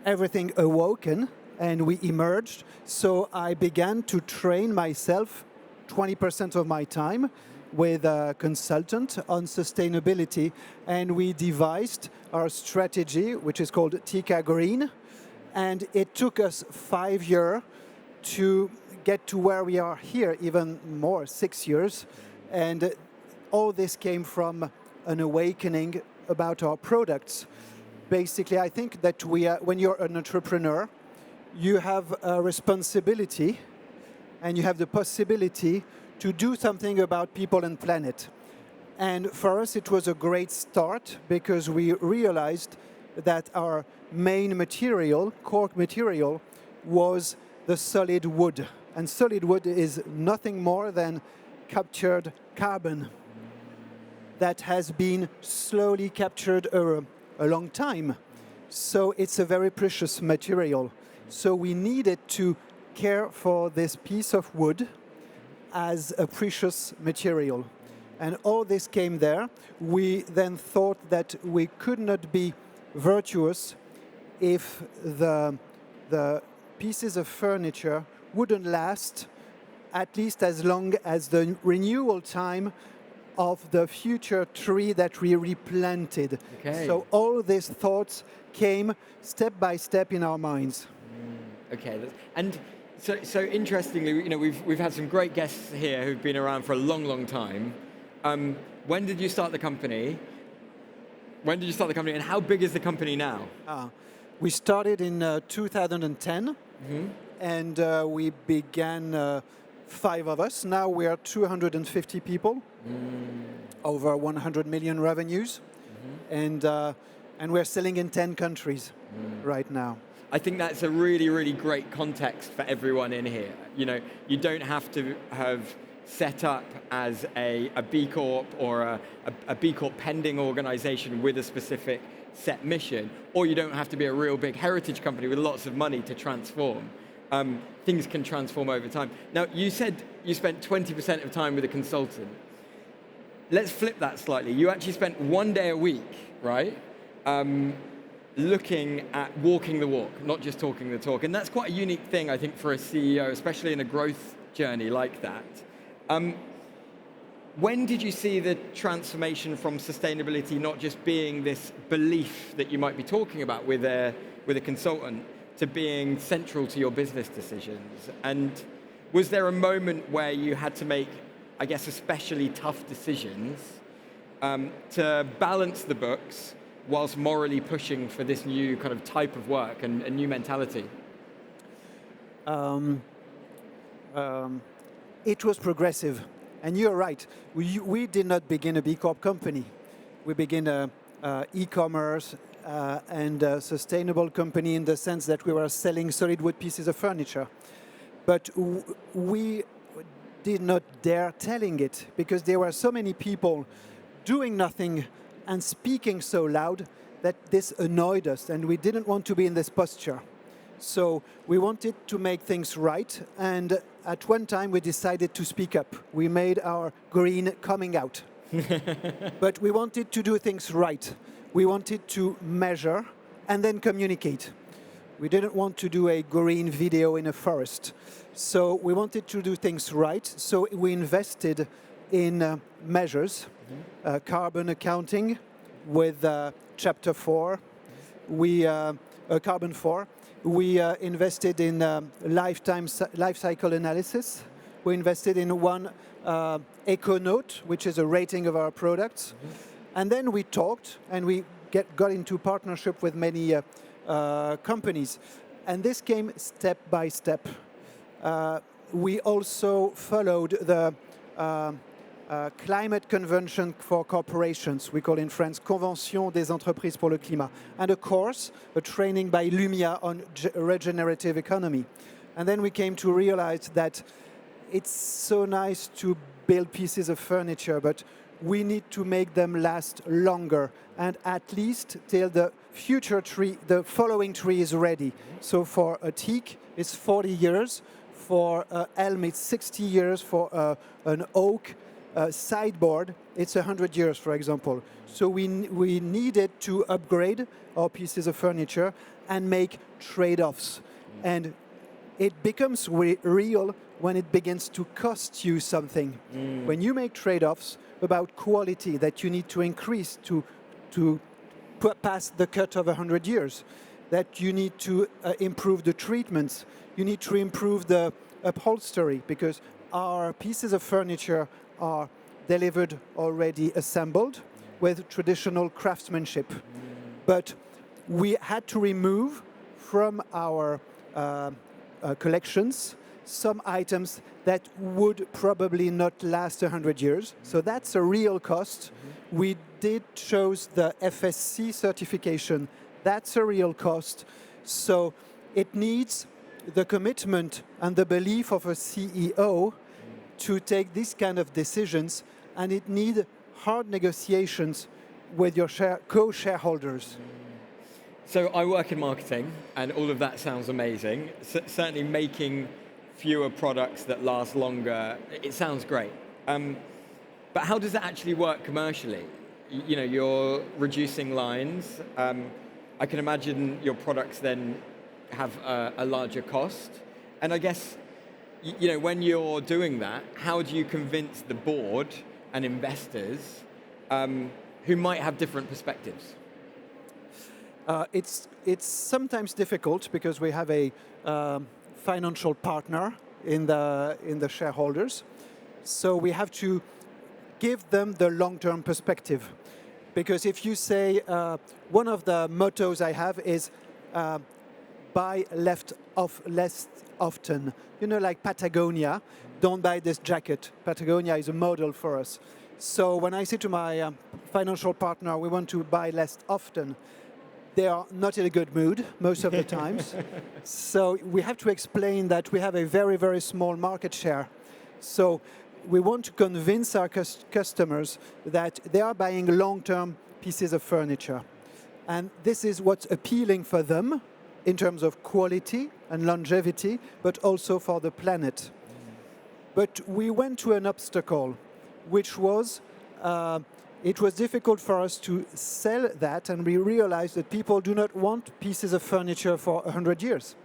S6: everything awoken and we emerged. So I began to train myself 20% of my time with a consultant on sustainability. And we devised our strategy, which is called Tika Green. And it took us 5 years to get to where we are here, even more, 6 years. And all this came from an awakening about our products. Basically, I think that when you're an entrepreneur, you have a responsibility and you have the possibility to do something about people and planet. And for us, it was a great start because we realized that our main material, core material, was the solid wood. And solid wood is nothing more than captured carbon that has been slowly captured a long time. So it's a very precious material. So we needed to care for this piece of wood as a precious material. And all this came there. We then thought that we could not be virtuous if the pieces of furniture wouldn't last at least as long as the renewal time of the future tree that we replanted.
S1: Okay.
S6: So all these thoughts came step by step in our minds.
S1: Okay, and so interestingly, you know, we've had some great guests here who've been around for a long, long time. When did you start the company? And how big is the company now?
S6: We started in 2010, and we began 5 of us. Now we are 250 people, over 100 million revenues, and we're selling in 10 countries right now.
S1: I think that's a really, really great context for everyone in here. You know, you don't have to have set up as a B Corp or a B Corp pending organization with a specific set mission, or you don't have to be a real big heritage company with lots of money to transform. Things can transform over time. Now, you said you spent 20% of time with a consultant. Let's flip that slightly. You actually spent 1 day a week, right? Looking at walking the walk, not just talking the talk. And that's quite a unique thing, I think, for a CEO, especially in a growth journey like that. When did you see the transformation from sustainability not just being this belief that you might be talking about with a consultant to being central to your business decisions? And was there a moment where you had to make, I guess, especially tough decisions to balance the books whilst morally pushing for this new kind of type of work and a new mentality?
S6: It was progressive. And you're right, we did not begin a B Corp company. We began a e-commerce and a sustainable company in the sense that we were selling solid wood pieces of furniture. But we did not dare telling it because there were so many people doing nothing and speaking so loud that this annoyed us, and we didn't want to be in this posture. So we wanted to make things right, and at one time we decided to speak up. We made our green coming out. But we wanted to do things right. We wanted to measure and then communicate. We didn't want to do a green video in a forest. So we wanted to do things right. So we invested in measures, carbon accounting with Chapter 4, Carbon 4. We invested in life cycle analysis. We invested in one EcoNote, which is a rating of our products. And then we talked and we got into partnership with many companies. And this came step by step. We also followed the climate convention for corporations. We call in France Convention des entreprises pour le climat. And of course, a training by Lumia on regenerative economy. And then we came to realize that it's so nice to build pieces of furniture, but we need to make them last longer and at least till the future tree, the following tree is ready. So for a teak, it's 40 years. For elm, it's 60 years. For an oak sideboard, it's 100 years, for example. So we needed to upgrade our pieces of furniture and make trade-offs. And it becomes real when it begins to cost you something. When you make trade-offs about quality that you need to increase to pass the cut of 100 years, that you need to improve the treatments, you need to improve the upholstery, because our pieces of furniture are delivered already assembled with traditional craftsmanship. But we had to remove from our collections some items that would probably not last 100 years. So that's a real cost. We did choose the FSC certification. That's a real cost. So it needs the commitment and the belief of a CEO to take these kind of decisions, and it needs hard negotiations with your co-shareholders.
S1: So I work in marketing, and all of that sounds amazing. Certainly making fewer products that last longer, it sounds great. But how does it actually work commercially? You know, you're reducing lines. I can imagine your products then have a larger cost. And I guess, you know, when you're doing that, how do you convince the board and investors who might have different perspectives?
S6: It's sometimes difficult because we have a financial partner in the shareholders. So we have to give them the long-term perspective. Because if you say, one of the mottos I have is buy less often. You know, like Patagonia, don't buy this jacket. Patagonia is a model for us. So when I say to my financial partner, we want to buy less often, they are not in a good mood most of the times. So we have to explain that we have a very, very small market share. So we want to convince our customers that they are buying long-term pieces of furniture. And this is what's appealing for them in terms of quality and longevity, but also for the planet. But we went to an obstacle, which was it was difficult for us to sell that, and we realized that people do not want pieces of furniture for 100 years.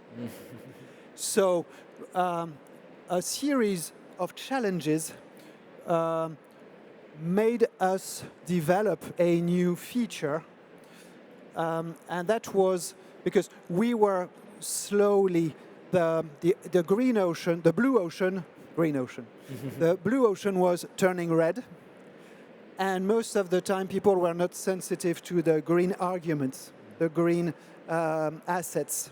S6: So a series of challenges made us develop a new feature, and that was because we were slowly the green ocean, the blue ocean, green ocean. The blue ocean was turning red. And most of the time, people were not sensitive to the green arguments, the green assets.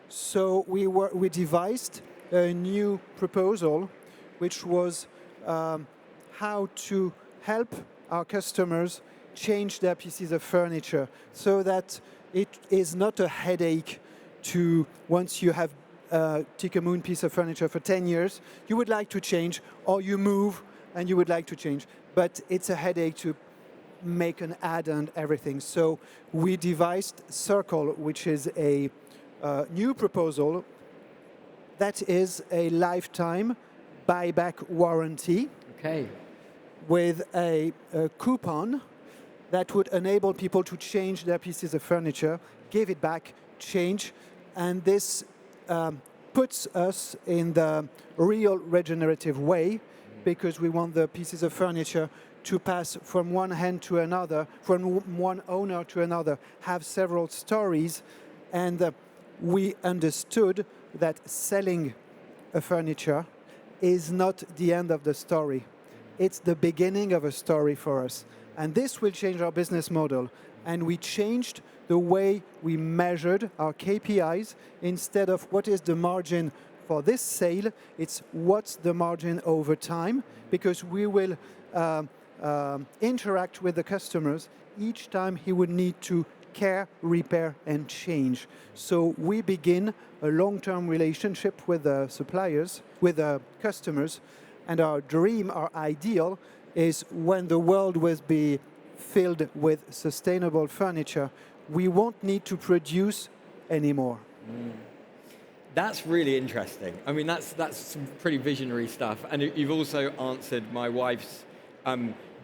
S6: So we devised a new proposal, which was how to help our customers change their pieces of furniture, so that it is not a headache to, once you have a Tikamoon piece of furniture for 10 years, you would like to change, or you move and you would like to change. But it's a headache to make an ad and everything. So we devised Circle, which is a new proposal that is a lifetime buyback warranty.
S1: Okay.
S6: With a coupon that would enable people to change their pieces of furniture, give it back, change, and this puts us in the real regenerative way, because we want the pieces of furniture to pass from one hand to another, from one owner to another, have several stories. And we understood that selling a furniture is not the end of the story. It's the beginning of a story for us. And this will change our business model. And we changed the way we measured our KPIs. Instead of what is the margin for this sale, it's what's the margin over time, because we will interact with the customers each time he would need to care, repair, and change. So we begin a long-term relationship with the suppliers, with the customers, and our dream, our ideal, is when the world will be filled with sustainable furniture, we won't need to produce anymore.
S1: That's really interesting. I mean, that's some pretty visionary stuff. And you've also answered my wife's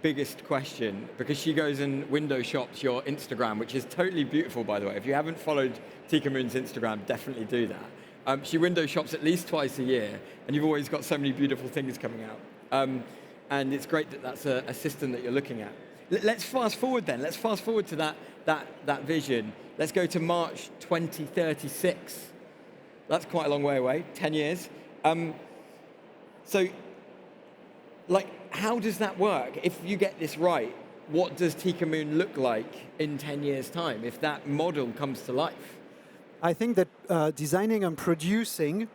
S1: biggest question, because she goes and window shops your Instagram, which is totally beautiful, by the way. If you haven't followed Tikamoon's Instagram, definitely do that. She window shops at least twice a year, and you've always got so many beautiful things coming out. And it's great that that's a system that you're looking at. Let's fast forward then. Let's fast forward to that vision. Let's go to March 2036. That's quite a long way away, 10 years. So, like, how does that work? If you get this right, what does Tikamoon look like in 10 years' time, if that model comes to life?
S6: I think that designing and producing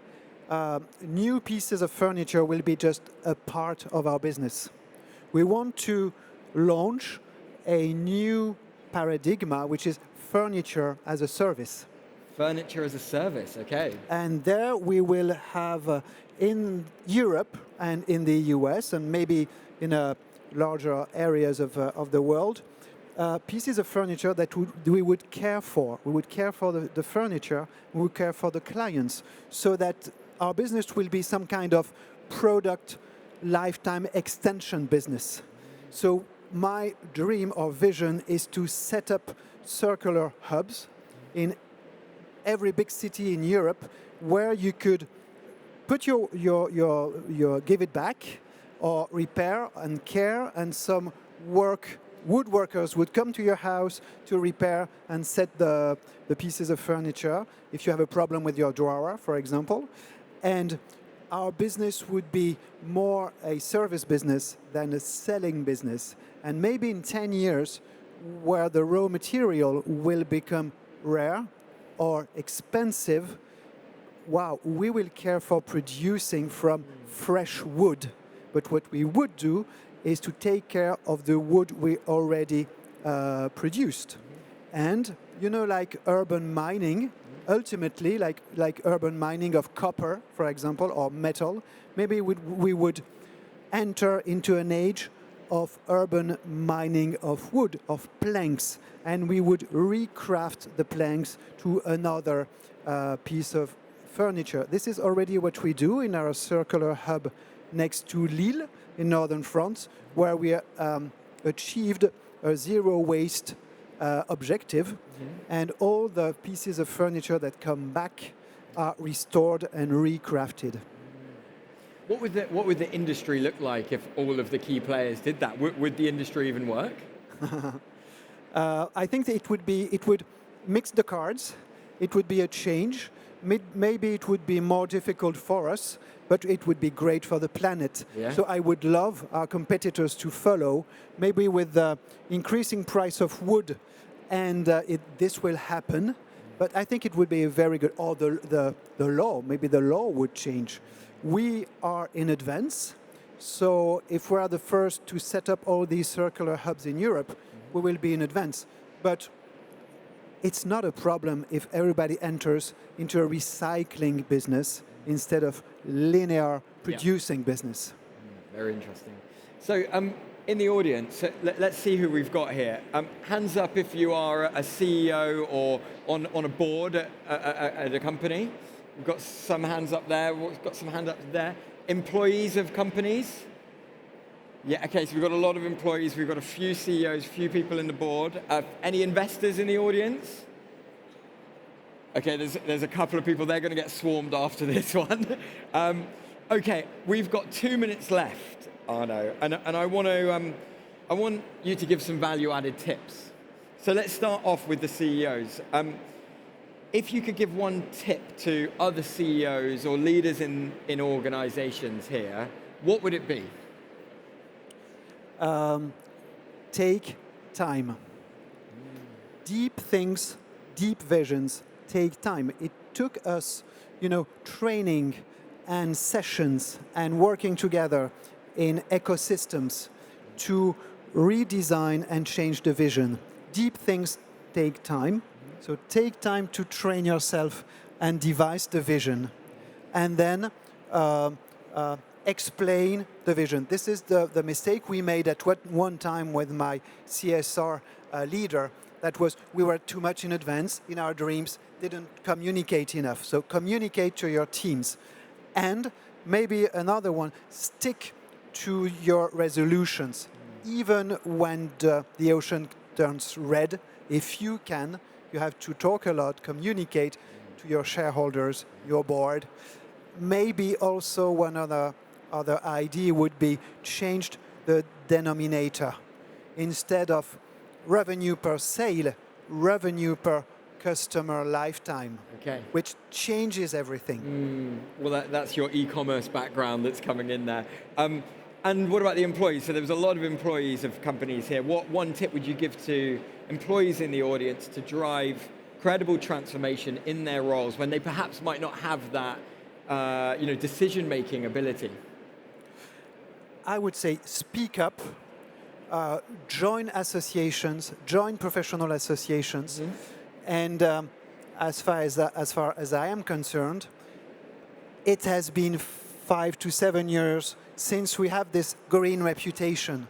S6: new pieces of furniture will be just a part of our business. We want to launch a new paradigm, which is furniture as a service.
S1: Furniture as a service, okay.
S6: And there we will have in Europe and in the US and maybe in larger areas of the world, pieces of furniture that we would care for. We would care for the furniture, we would care for the clients, so that our business will be some kind of product lifetime extension business. So my dream or vision is to set up circular hubs in every big city in Europe where you could put your give it back or repair and care, and some woodworkers would come to your house to repair and set the pieces of furniture if you have a problem with your drawer, for example. And our business would be more a service business than a selling business. And maybe in 10 years, where the raw material will become rare or expensive, wow, we will care for producing from fresh wood. But what we would do is to take care of the wood we already produced. And, you know, like urban mining, ultimately, like urban mining of copper, for example, or metal, maybe we would enter into an age of urban mining of wood, of planks, and we would recraft the planks to another piece of furniture. This is already what we do in our circular hub next to Lille in northern France, where we achieved a zero waste objective, and all the pieces of furniture that come back are restored and recrafted.
S1: What would the industry look like if all of the key players did that? Would the industry even work?
S6: I think that it would mix the cards. It would be a change. Maybe it would be more difficult for us, but it would be great for the planet.
S1: Yeah.
S6: So I would love our competitors to follow, maybe with the increasing price of wood, and this will happen. But I think it would be a very good, or the law, maybe the law would change. We are in advance, so if we are the first to set up all these circular hubs in Europe, we will be in advance. But it's not a problem if everybody enters into a recycling business instead of linear producing business.
S1: Very interesting. So in the audience, let's see who we've got here. Hands up if you are a CEO or on a board at a company. We've got some hands up there. We've got some hands up there. Employees of companies. Yeah, okay, so we've got a lot of employees. We've got a few CEOs, a few people in the board. Any investors in the audience? Okay, there's a couple of people. They're going to get swarmed after this one. Okay, we've got 2 minutes left, Arnaud, and I want you to give some value-added tips. So let's start off with the CEOs. If you could give one tip to other CEOs or leaders in organizations here, what would it be?
S6: Take time. Deep things, deep visions take time. It took us, training and sessions and working together in ecosystems to redesign and change the vision. Deep things take time. So take time to train yourself and devise the vision. And then explain the vision. This is the mistake we made at one time with my CSR leader. That was, we were too much in advance in our dreams, didn't communicate enough. So communicate to your teams. And maybe another one, stick to your resolutions. Even when the ocean turns red, if you can, you have to talk a lot, communicate to your shareholders, your board. Maybe also one other idea would be change the denominator. Instead of revenue per sale, revenue per customer lifetime, which changes everything.
S1: Well, that's your e-commerce background that's coming in there. And what about the employees? So there was a lot of employees of companies here. What one tip would you give to employees in the audience to drive credible transformation in their roles when they perhaps might not have that decision-making ability?
S6: I would say speak up, join associations, join professional associations, and as far as I am concerned, it has been 5 to 7 years since we have this green reputation.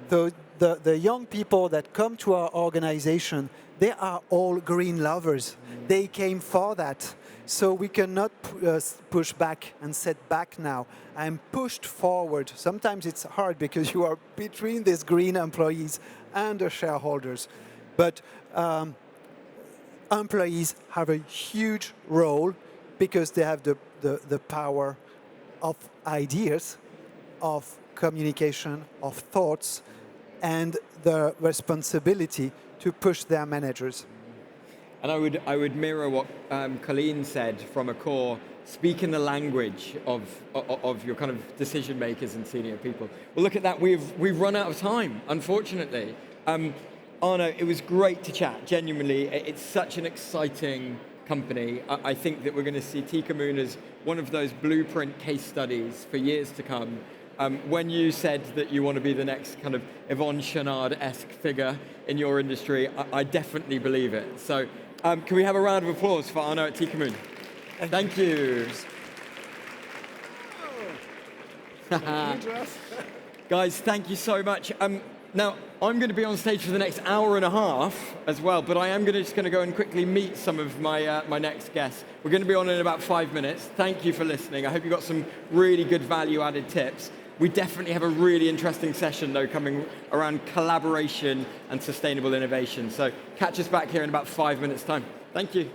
S6: The young people that come to our organization, they are all green lovers. They came for that. So we cannot push back and set back now. I'm pushed forward. Sometimes it's hard because you are between these green employees and the shareholders. But employees have a huge role because they have the power of ideas, of communication, of thoughts, and the responsibility to push their managers.
S1: And I would mirror what Colleen said from Accor, speak in the language of your kind of decision makers and senior people. Well, look at that, we've run out of time, unfortunately. Arnaud, it was great to chat, genuinely. It's such an exciting company. I think that we're going to see Tikamoon as one of those blueprint case studies for years to come. When you said that you want to be the next kind of Yvonne Chouinard-esque figure in your industry, I definitely believe it. So can we have a round of applause for Arnaud at Tikamoon? Thank you. Guys, thank you so much. Now, I'm going to be on stage for the next hour and a half as well, but I am just going to go and quickly meet some of my, my next guests. We're going to be on in about 5 minutes. Thank you for listening. I hope you got some really good value-added tips. We definitely have a really interesting session, though, coming around collaboration and sustainable innovation. So catch us back here in about 5 minutes' time. Thank you.